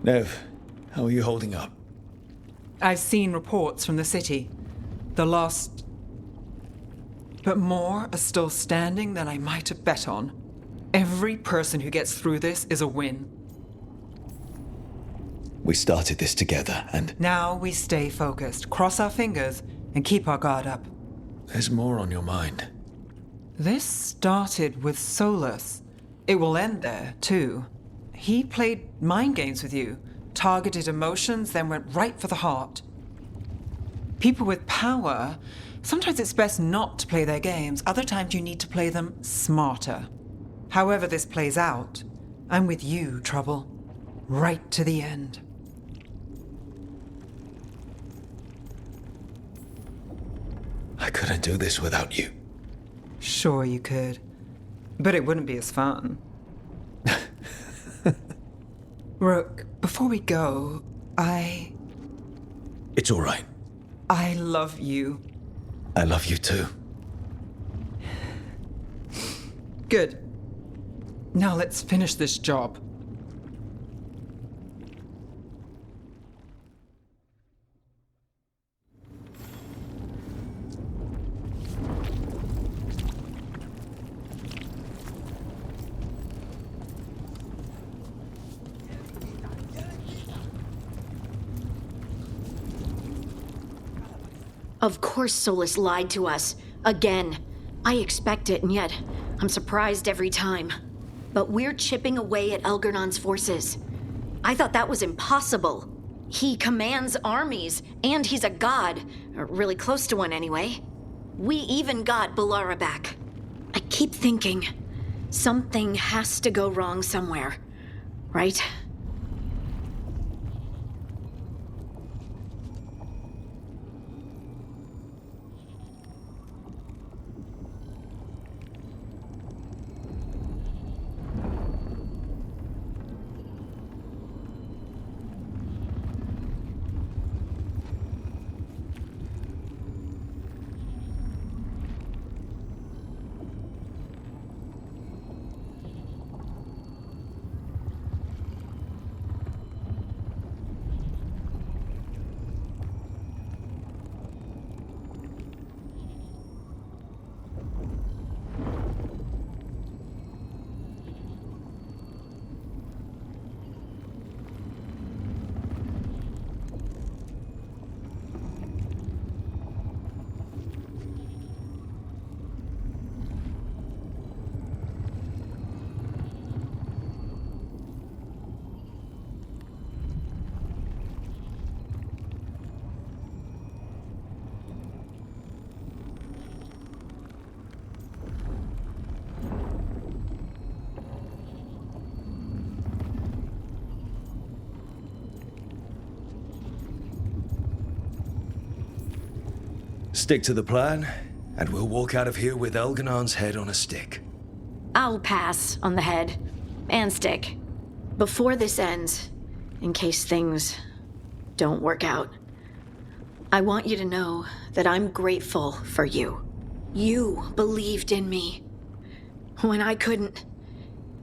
Nev, how are you holding up? I've seen reports from the city. The lost. But more are still standing than I might have bet on. Every person who gets through this is a win. We started this together, and Now we stay focused, cross our fingers, and keep our guard up. there's more on your mind. This started with Solus. it will end there, too. He played mind games with you, targeted emotions, then went right for the heart. People with power, sometimes it's best not to play their games. Other times you need to play them smarter. However this plays out, I'm with you, Trouble. Right to the end. I couldn't do this without you. Sure you could. But it wouldn't be as fun. Rook, before we go, It's all right. I love you. I love you too. Good. Now let's finish this job. Of course Solus lied to us. Again. I expect it, and yet I'm surprised every time. But we're chipping away at Elgar'nan's forces. I thought that was impossible. He commands armies, and he's a god. Or really close to one, anyway. We even got Balara back. I keep thinking, something has to go wrong somewhere. Right? Stick to the plan, and we'll walk out of here with Elgar'nan's head on a stick. I'll pass on the head. And stick. Before this ends, in case things don't work out, I want you to know that I'm grateful for you. You believed in me when I couldn't,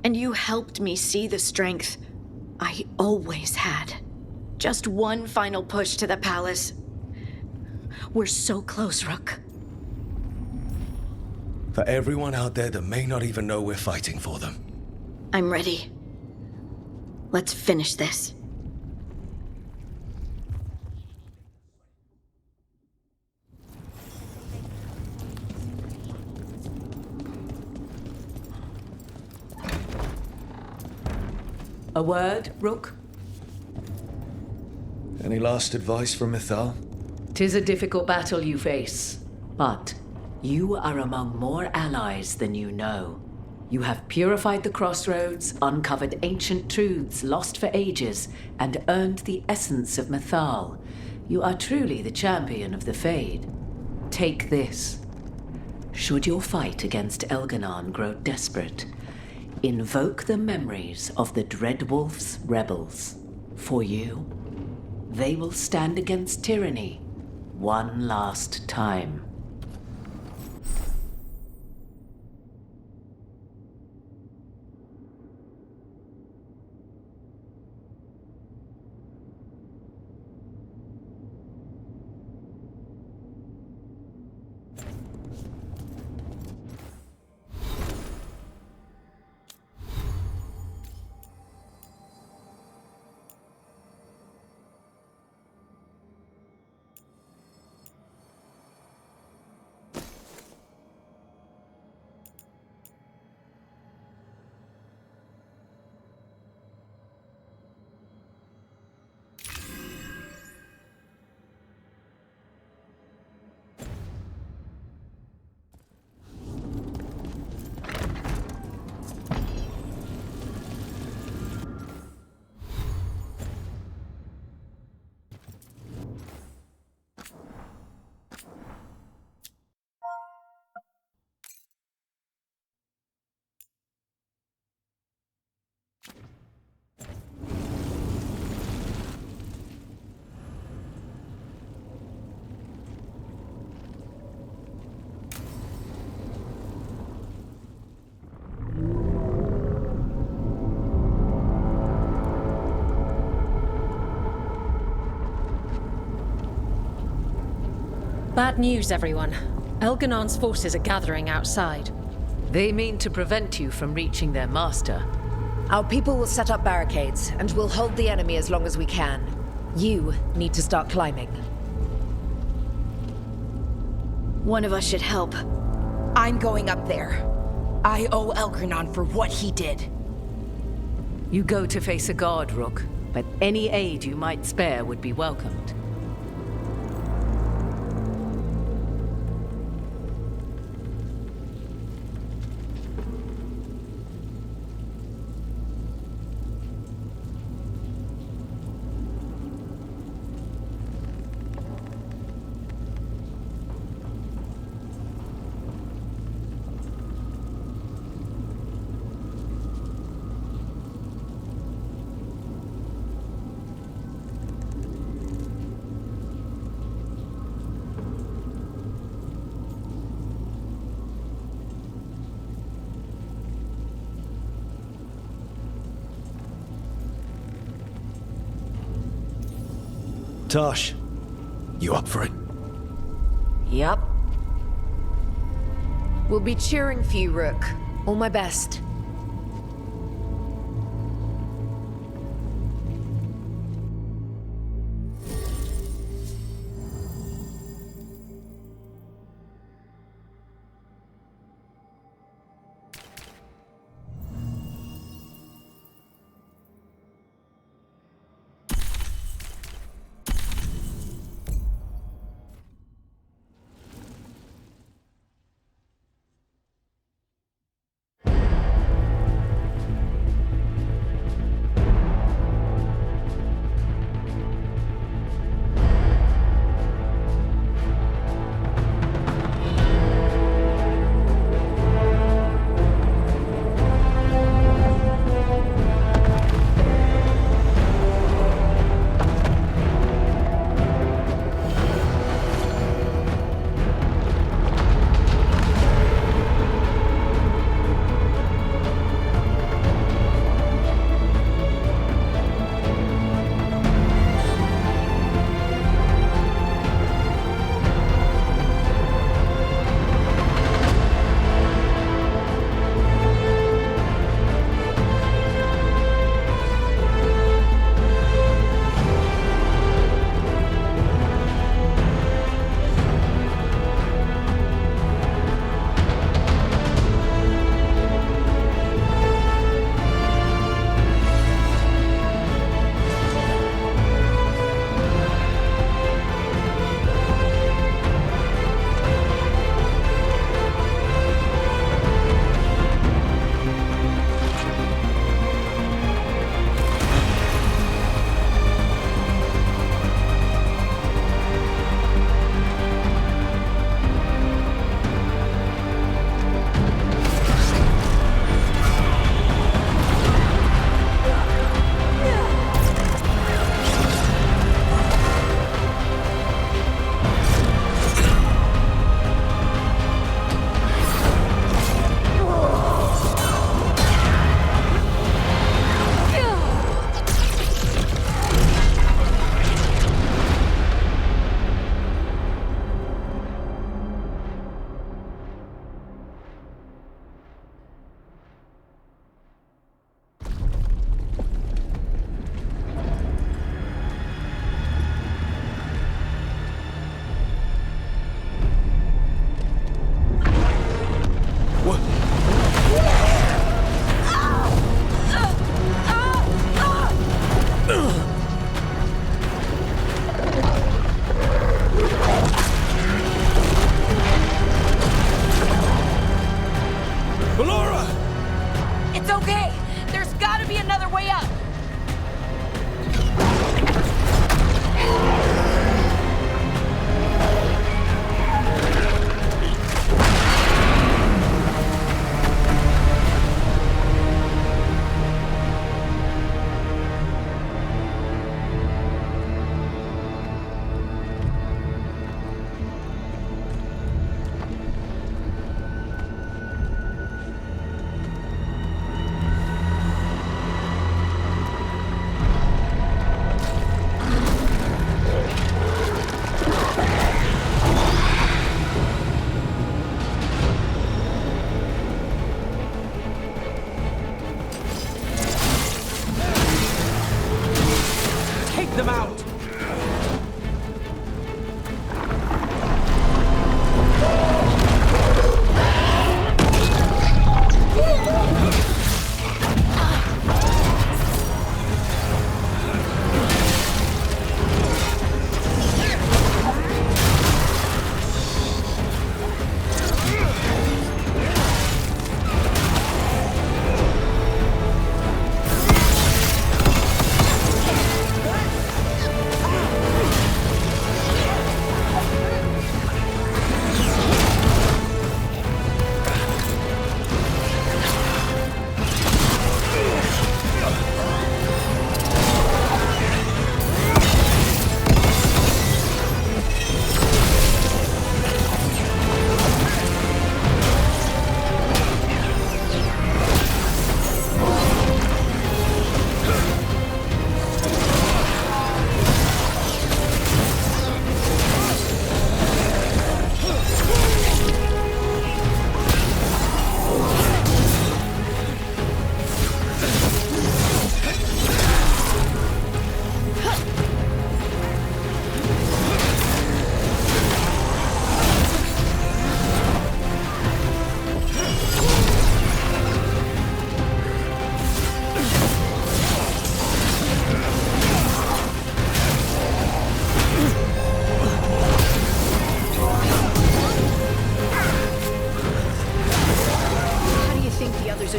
and you helped me see the strength I always had. Just one final push to the palace. We're so close, Rook. For everyone out there that may not even know we're fighting for them. I'm ready. Let's finish this. A word, Rook? Any last advice from Mythal? 'Tis a difficult battle you face, but you are among more allies than you know. You have purified the crossroads, uncovered ancient truths lost for ages, and earned the essence of Mythal. You are truly the champion of the Fade. Take this. Should your fight against Elgar'nan grow desperate, invoke the memories of the Dreadwolf's rebels. For you, they will stand against tyranny one last time. Bad news, everyone. Elgar'nan's forces are gathering outside. They mean to prevent you from reaching their master. Our people will set up barricades, and we'll hold the enemy as long as we can. You need to start climbing. One of us should help. I'm going up there. I owe Elgar'nan for what he did. You go to face a guard, Rook, but any aid you might spare would be welcomed. Tosh, you up for it? Yup. We'll be cheering for you, Rook. All my best.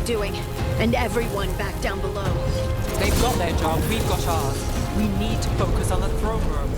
doing. And everyone back down below. They've got their job, we've got ours. We need to focus on the throne room.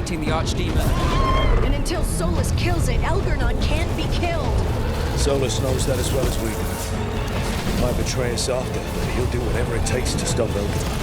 The Archdemon. And until Solus kills it, Elgar'nan can't be killed. Solus knows that as well as we do. He might betray us after, but he'll do whatever it takes to stop Elgar'nan.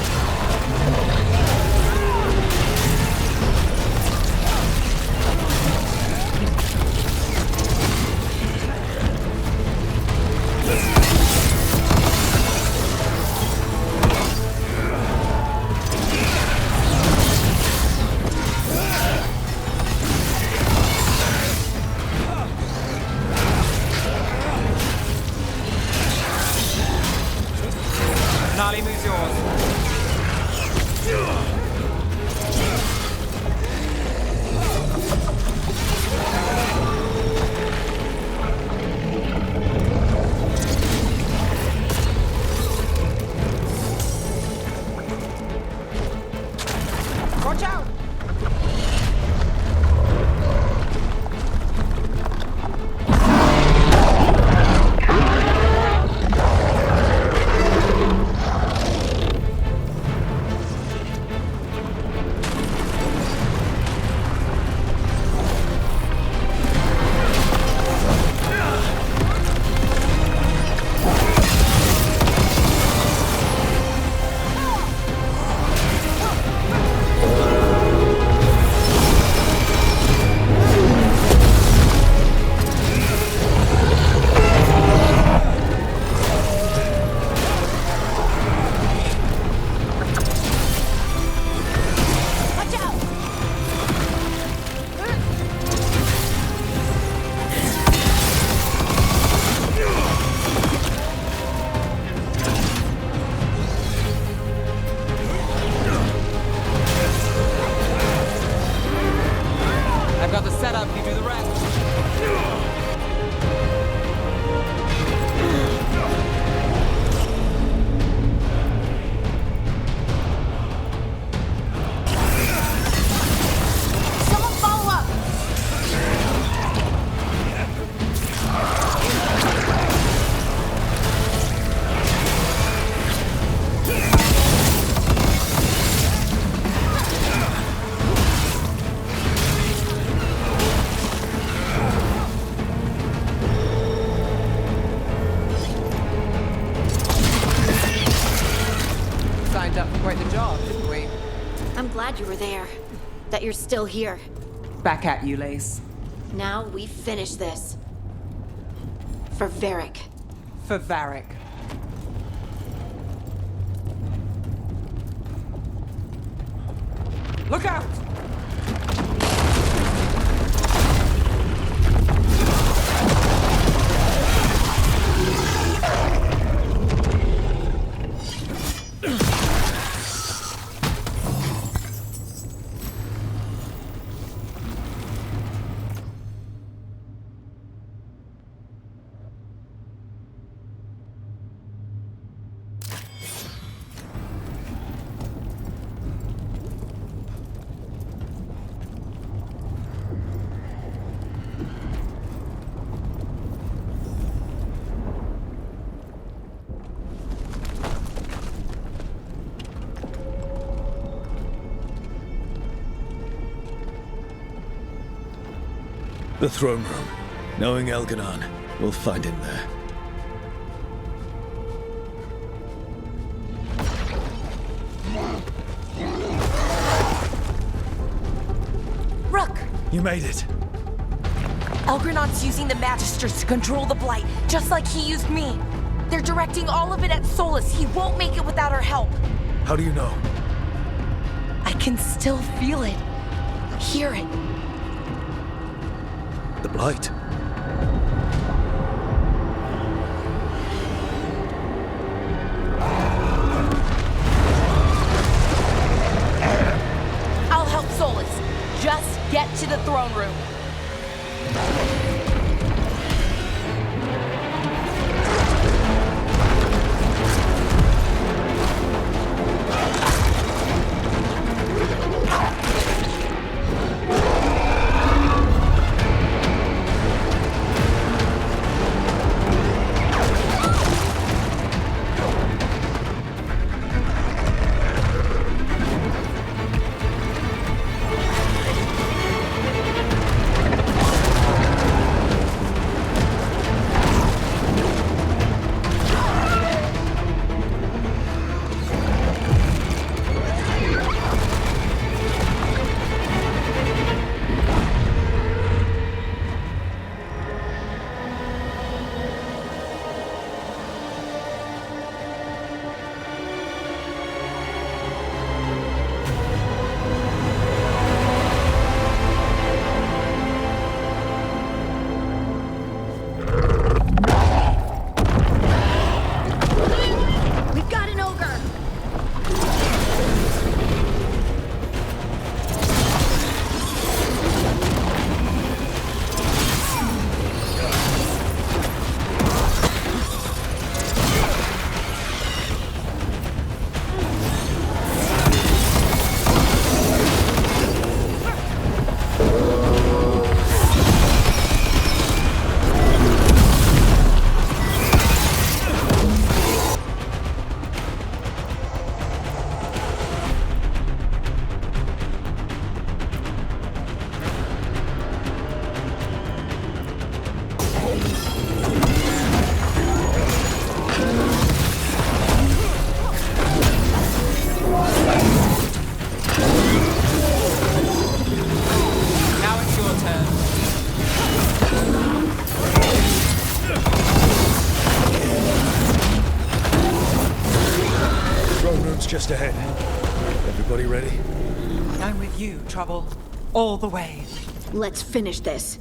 Glad you were there. That you're still here. Back at you, Lace. Now we finish this. For Varric. For Varric. Look out! The throne room. Knowing Elgar'nan, we'll find him there. Rook! You made it. Elgar'nan's using the Magisters to control the Blight, just like he used me. They're directing all of it at Solus. He won't make it without our help. How do you know? I can still feel it. hear it. The Blight. I'll help Solus. Just get to the throne room. Just ahead. Everybody ready? I'm with you, Trouble. All the way. Let's finish this.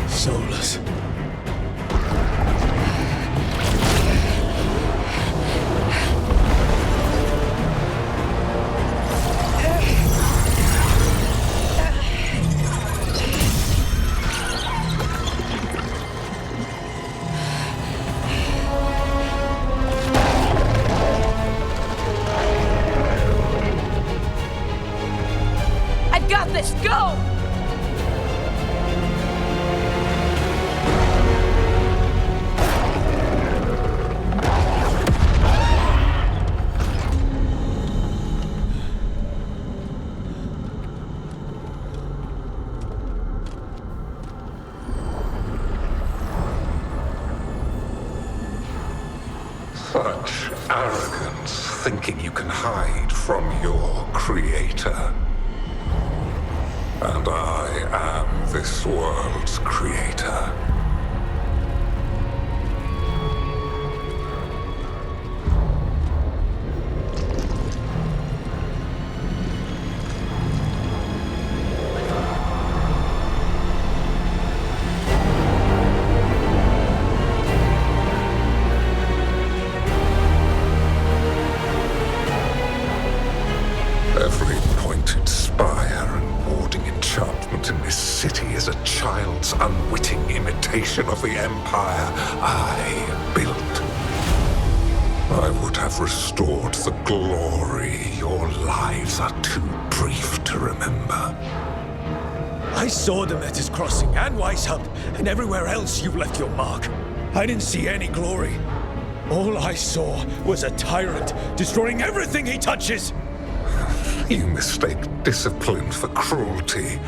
Solus. I've got this. Go! Such arrogance, thinking you can hide from your creator. And I am this world's creator. Every pointed spire and warding enchantment in this city is a child's unwitting imitation of the empire I built. I would have restored the glory your lives are too brief to remember. I saw them at his crossing and Weishaupt, and everywhere else you've left your mark. I didn't see any glory. All I saw was a tyrant destroying everything he touches. You mistake discipline for cruelty,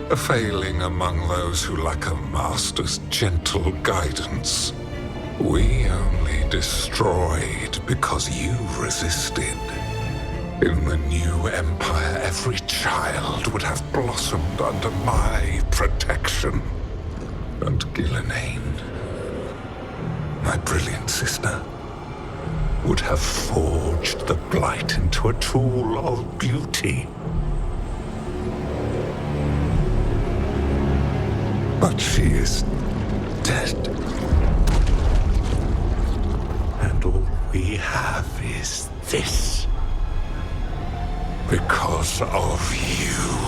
a failing among those who lack a master's gentle guidance. We only destroyed because you resisted. In the new empire, every child would have blossomed under my protection. And Gillenane, my brilliant sister, would have forged the Blight into a tool of beauty. But she is dead. And all we have is this. Because of you.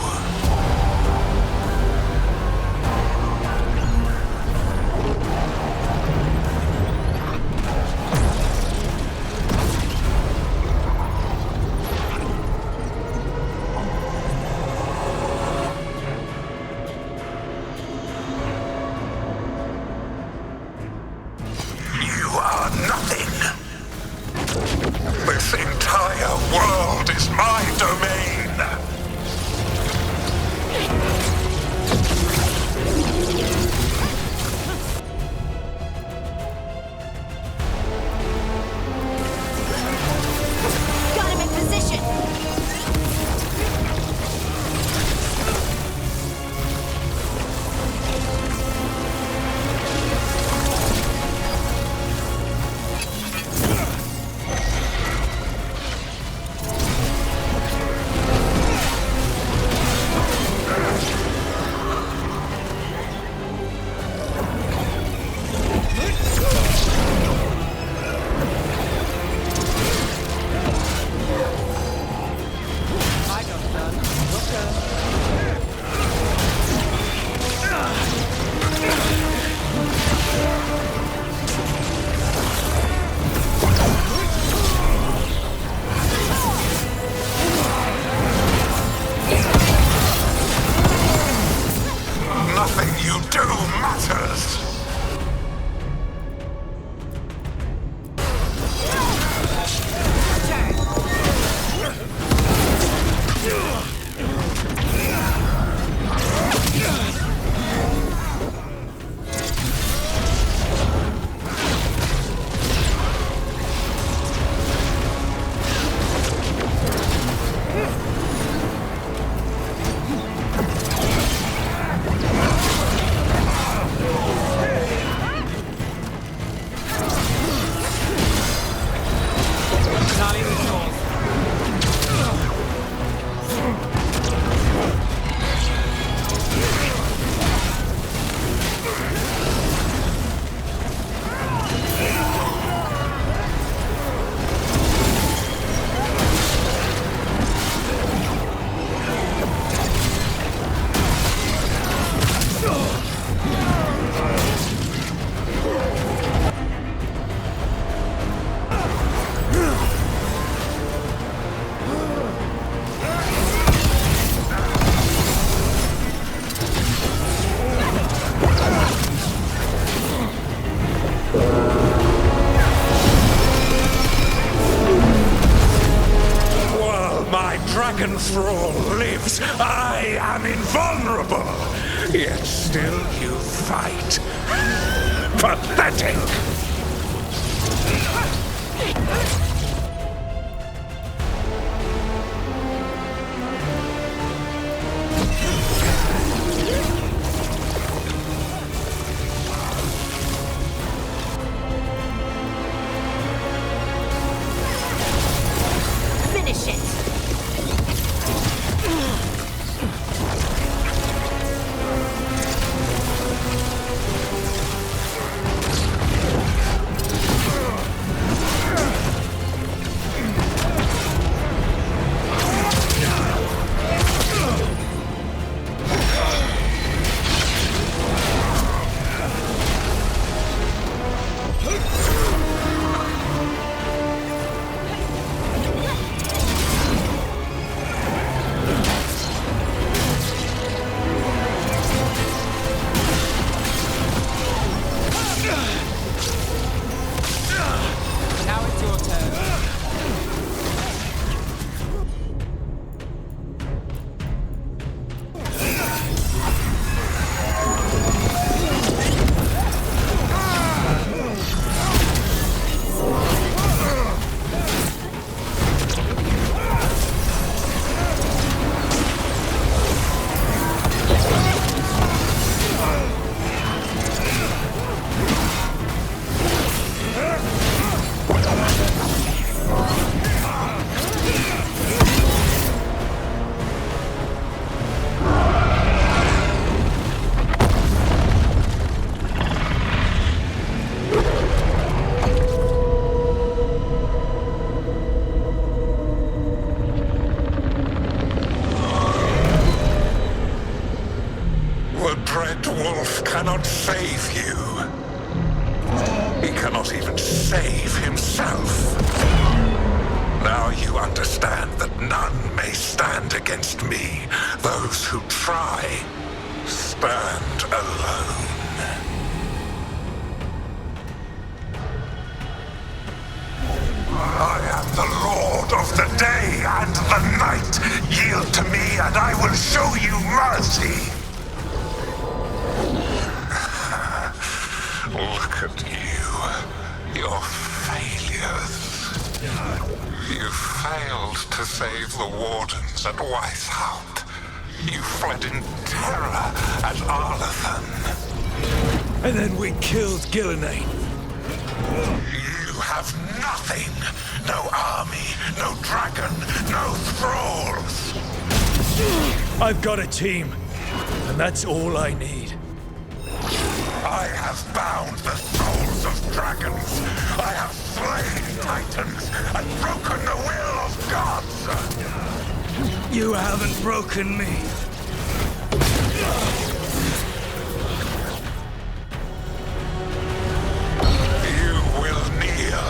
This entire world is my domain! Got him in position! Nothing you do matters! Dragon Thrall lives, I am invulnerable. Yet still you fight. Pathetic! Finish it! cannot save you. He cannot even save himself. Now you understand that none may stand against me. Those who try stand alone. I am the Lord of the day and the night. Yield to me and I will show you mercy. Look at you. Your failures. You failed to save the wardens at Weisshaupt. You fled in terror at Arlathan. And then we killed Gillenane. You have nothing. No army, no dragon, no thralls. I've got a team, and that's all I need. I have bound the souls of dragons. I have slain titans and broken the will of gods. You haven't broken me. You will kneel.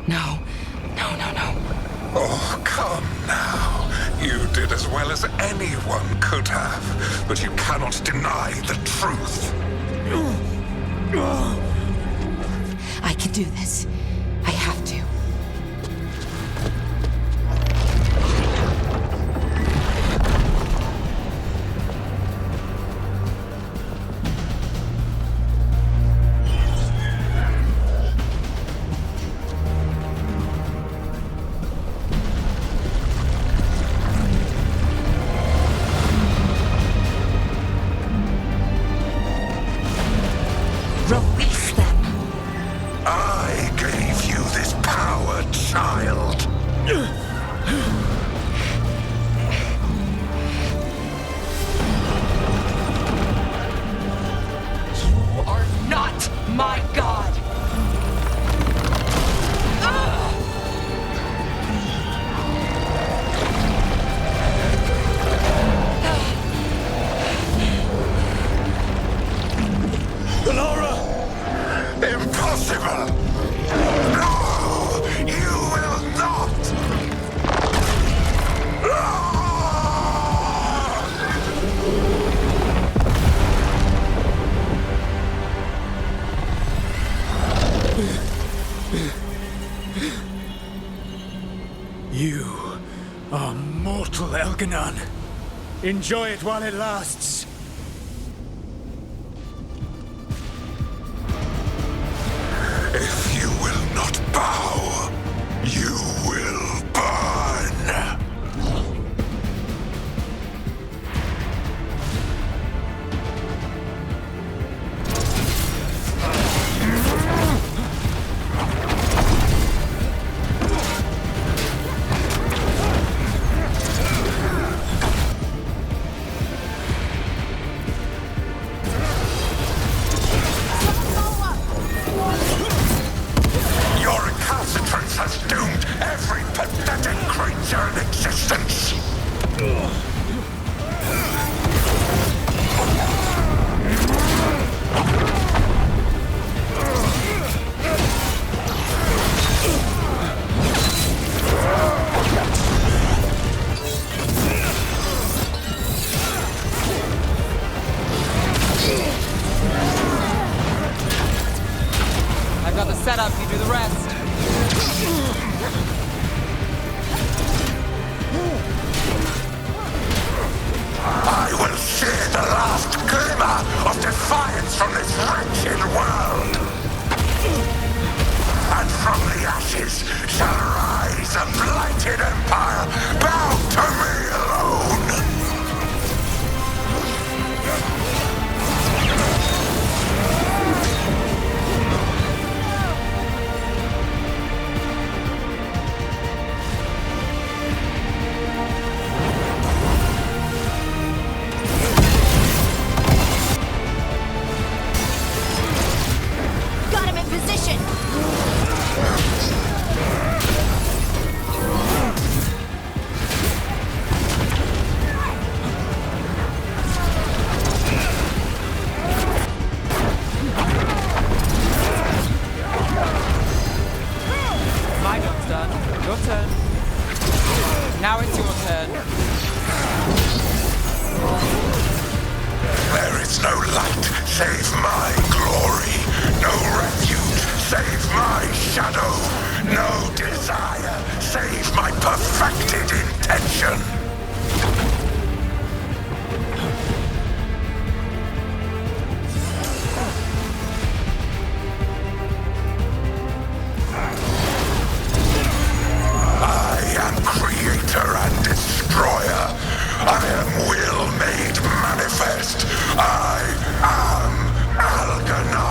No. Oh, come now. You did as well as anyone could have, but you cannot deny the truth. I can do this. I have to. Release them. I gave you this power, child. You are not my god! Laura! Impossible! No! You will not! You are mortal, Elgar'nan. Enjoy it while it lasts. If you will not bow, you will burn. Your recalcitrance has doomed every pathetic creature in existence. I've got the setup, you do the rest. I will share the last glimmer of defiance from this wretched world. And from the ashes shall rise a blighted empire bound to me alone. Save my glory. No refuge. Save my shadow. No desire. Save my perfected intention. I am creator and destroyer. I am will made manifest. I am Elgar'nan.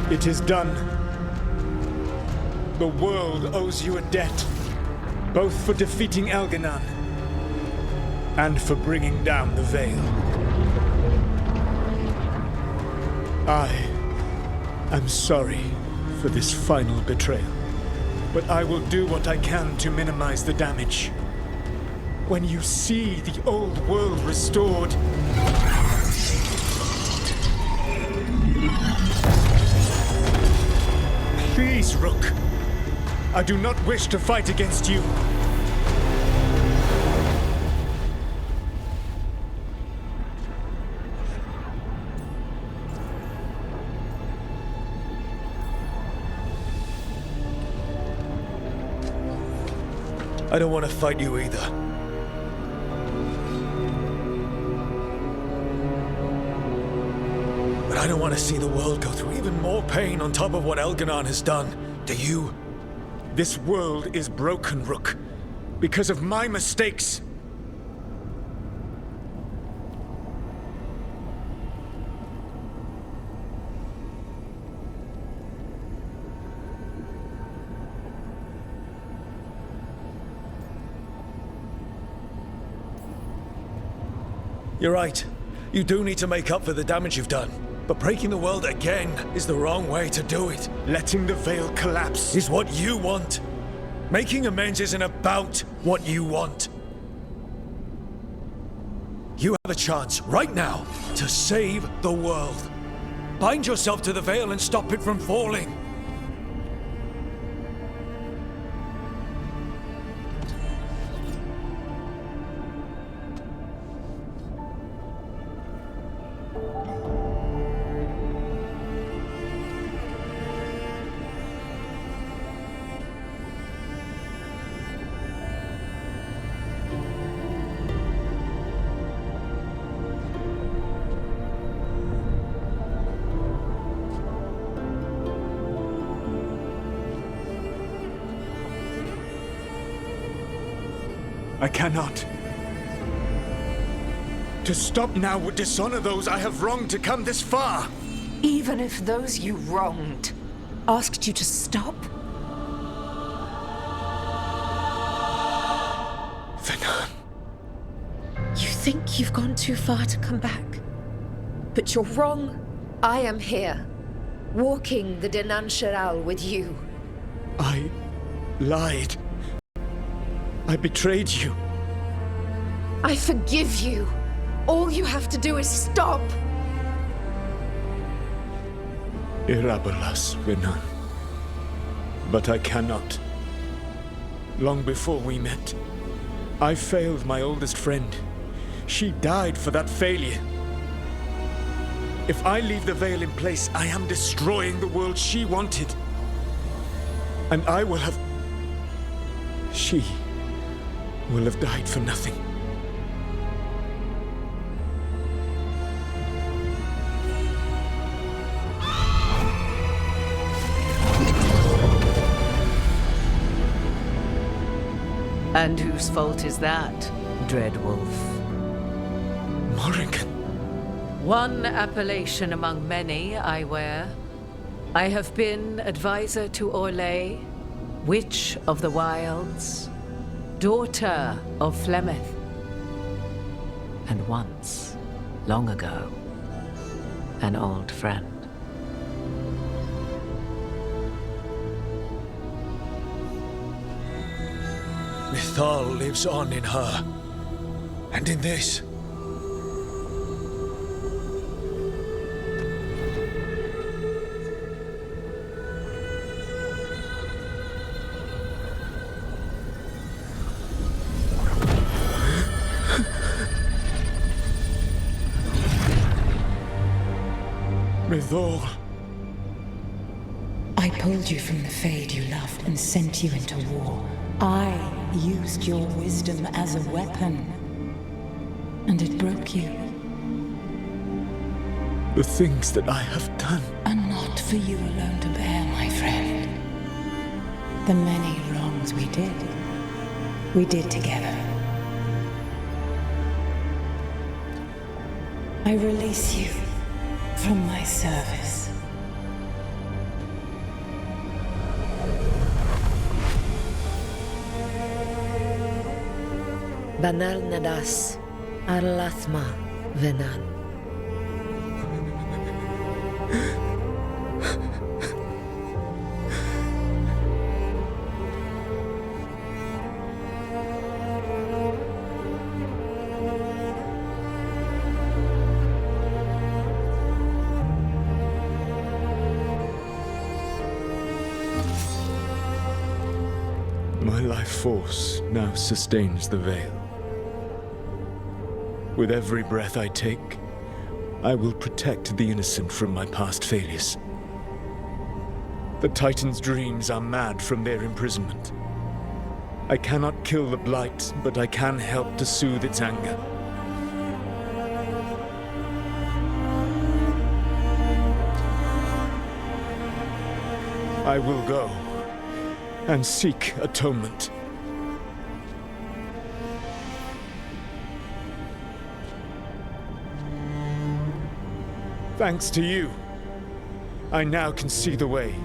It is done. The world owes you a debt, both for defeating Elgar'nan and for bringing down the Veil. I am sorry for this final betrayal, but I will do what I can to minimize the damage. When you see the old world restored, please, Rook. I do not wish to fight against you. I don't want to fight you either. But I don't want to see the world go through even more pain on top of what Elgar'nan has done. Do you? This world is broken, Rook, because of my mistakes. You're right. You do need to make up for the damage you've done. But breaking the world again is the wrong way to do it. Letting the Veil collapse is what you want. Making amends isn't about what you want. You have a chance right now to save the world. Bind yourself to the Veil and stop it from falling. I cannot. To stop now would dishonor those I have wronged to come this far. Even if those you wronged asked you to stop? Venan. You think you've gone too far to come back? But you're wrong. I am here, walking the Dinan Sharal with you. I lied. I betrayed you. I forgive you. All you have to do is stop. Irabolas, Venan. but I cannot. Long before we met, I failed my oldest friend. She died for that failure. If I leave the veil in place, I am destroying the world she wanted. And I will have... She will have died for nothing. And whose fault is that, Dreadwolf? Morrigan. One appellation among many, I wear. I have been advisor to Orlais, Witch of the Wilds, daughter of Flemeth, and once, long ago, an old friend. Mythal lives on in her, and in this. Mythal. I pulled you from the Fade you loved and sent you into war. I used your wisdom as a weapon, and it broke you. The things that I have done are not for you alone to bear, my friend. The many wrongs we did together. I release you from my service. Banal nadas, arlathma venan. My life force now sustains the veil. With every breath I take, I will protect the innocent from my past failures. The Titan's dreams are mad from their imprisonment. I cannot kill the Blight, but I can help to soothe its anger. I will go and seek atonement. Thanks to you, I now can see the way.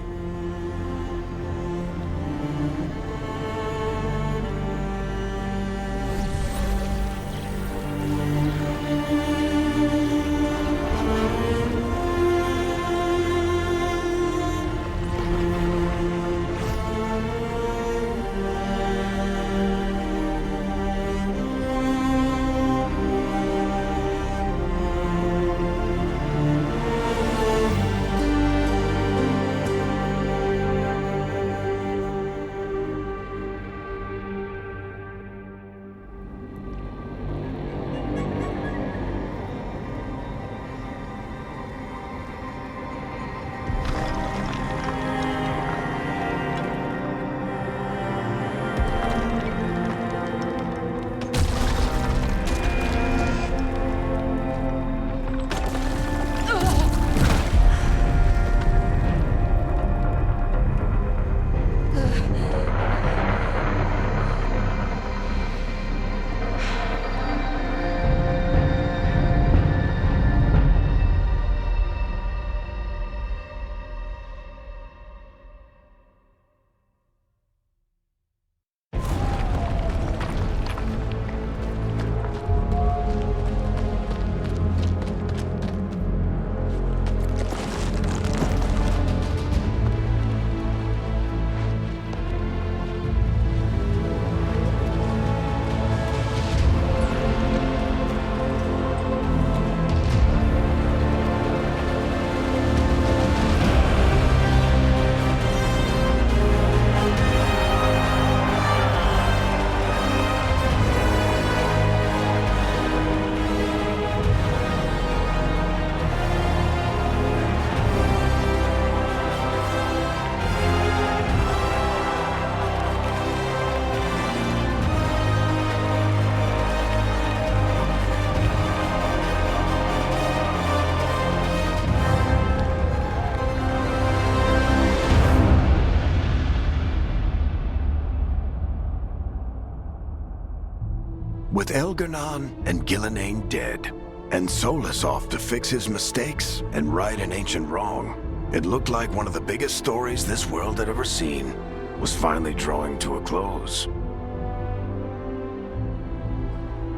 With Elgar'nan and Gillenane dead, and Solus off to fix his mistakes and right an ancient wrong, it looked like one of the biggest stories this world had ever seen was finally drawing to a close.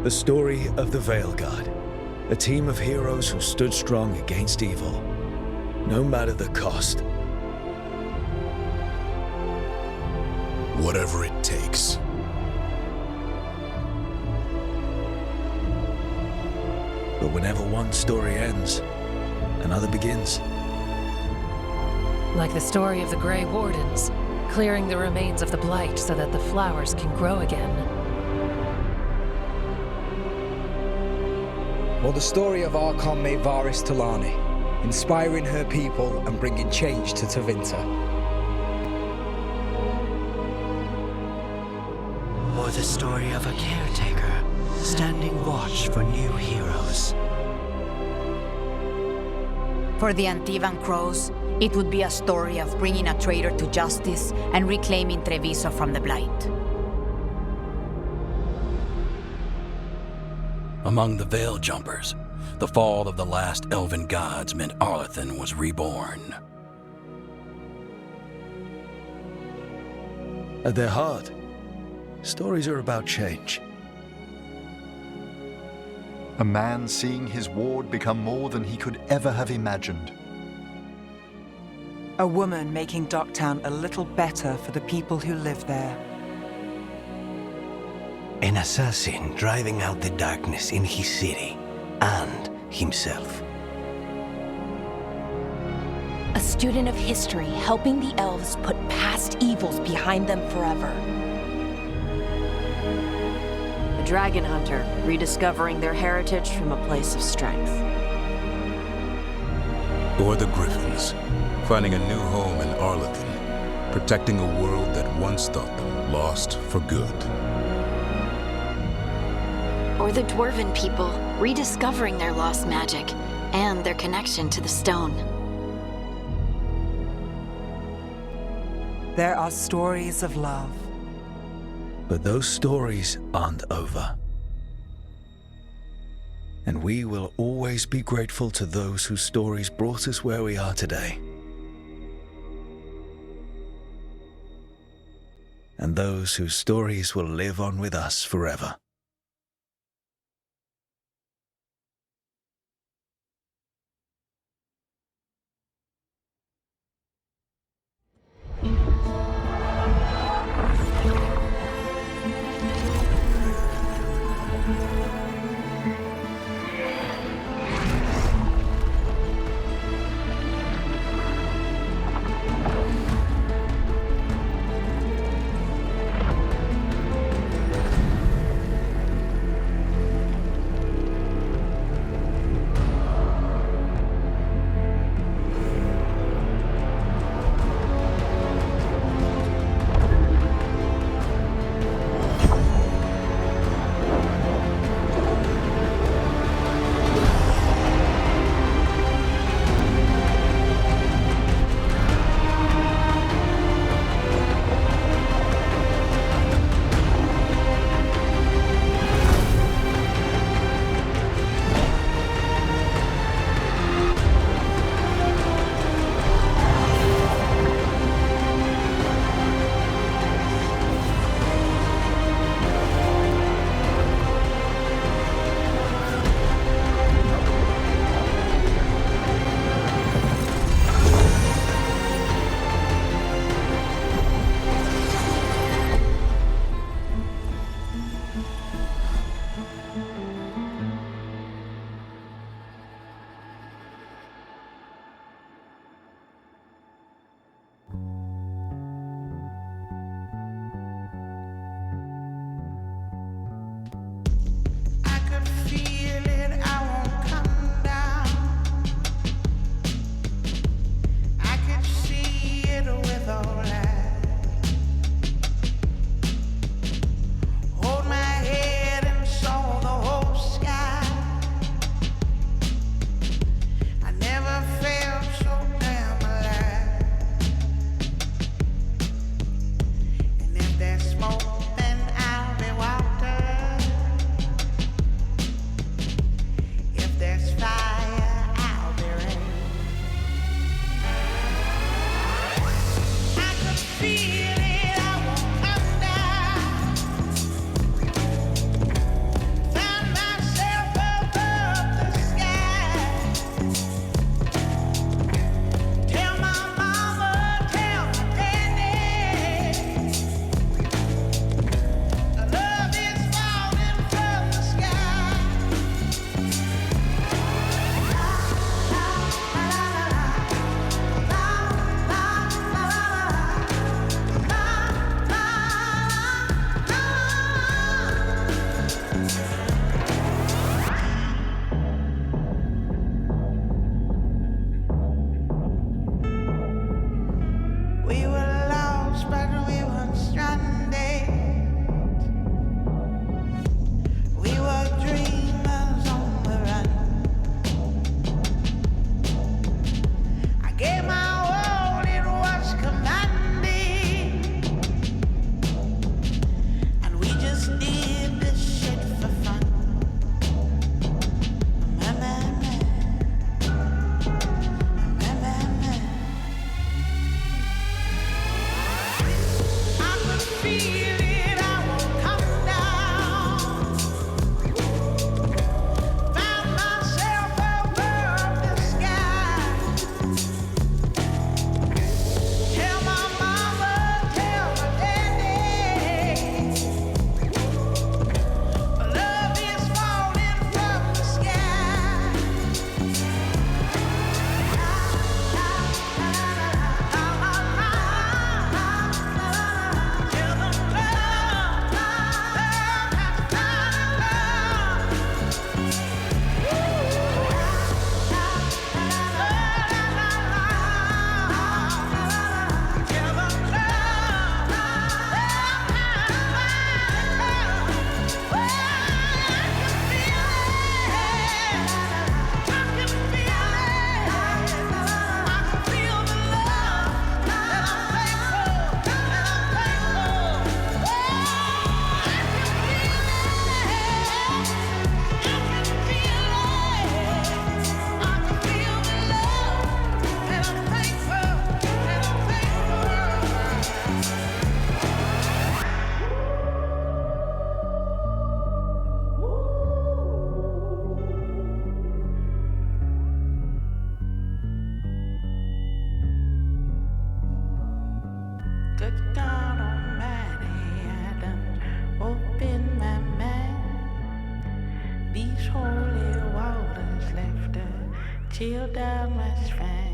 The story of the Veilguard, a team of heroes who stood strong against evil, no matter the cost. Whatever it takes. But whenever one story ends, another begins. Like the story of the Grey Wardens, clearing the remains of the Blight so that the flowers can grow again. Or the story of Archon Maevaris Talani, inspiring her people and bringing change to Tevinter. Or the story of a caretaker, standing watch for new heroes. For the Antivan Crows, it would be a story of bringing a traitor to justice and reclaiming Treviso from the Blight. Among the Veil Jumpers, the fall of the last elven gods meant Arlathan was reborn. At their heart, stories are about change. A man seeing his ward become more than he could ever have imagined. A woman making Docktown a little better for the people who live there. An assassin driving out the darkness in his city and himself. A student of history helping the elves put past evils behind them forever. A dragon hunter rediscovering their heritage from a place of strength. Or the Griffins, finding a new home in Arlathan, protecting a world that once thought them lost for good. Or the Dwarven people rediscovering their lost magic and their connection to the stone. There are stories of love. But those stories aren't over. And we will always be grateful to those whose stories brought us where we are today. And those whose stories will live on with us forever. chill down my spine.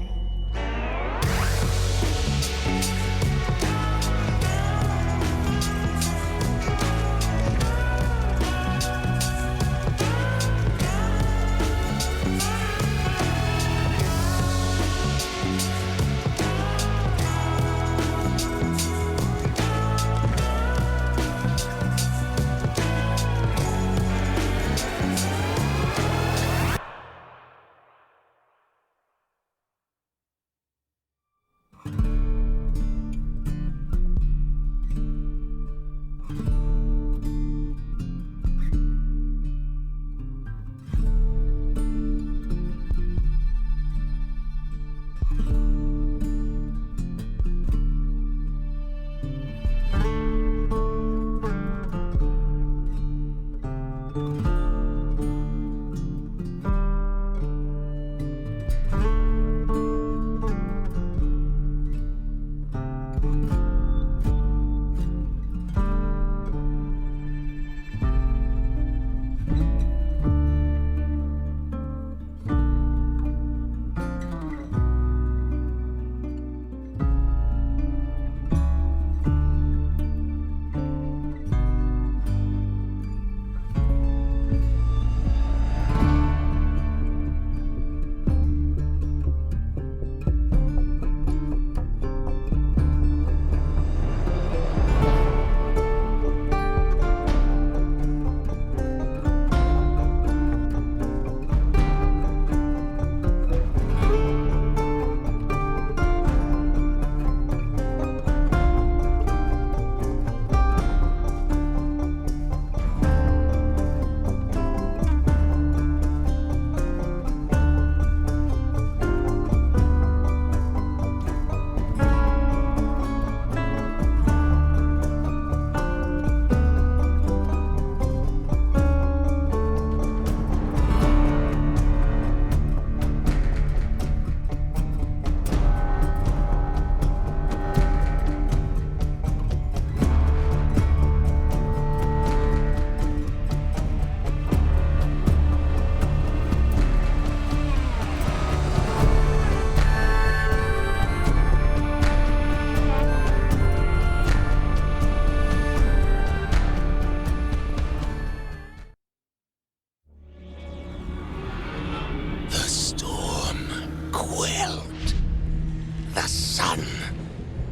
The sun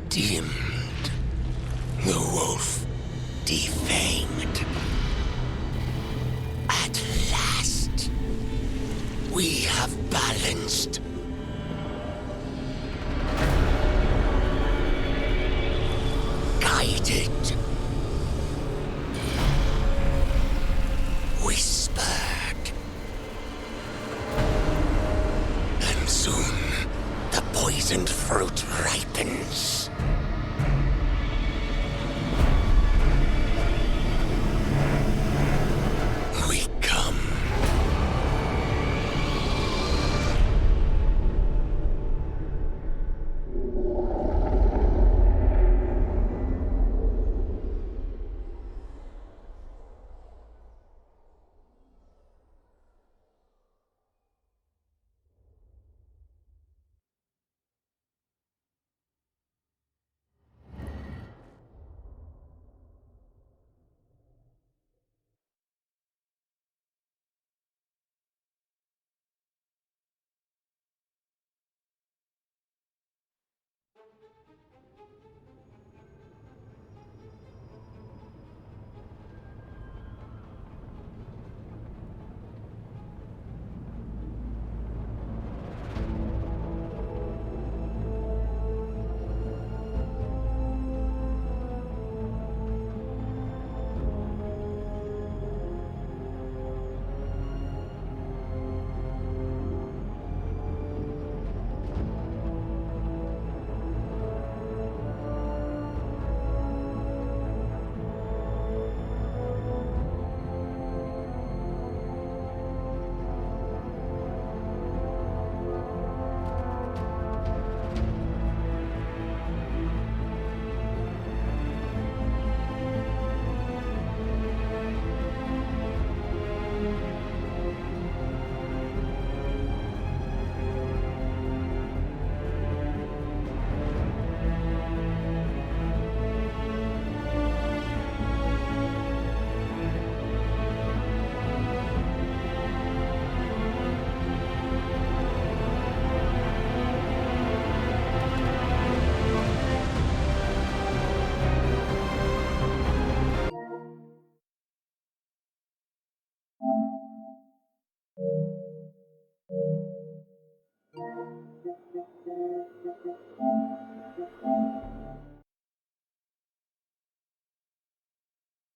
dimmed, the wolf defanged. At last, we have balanced. Guided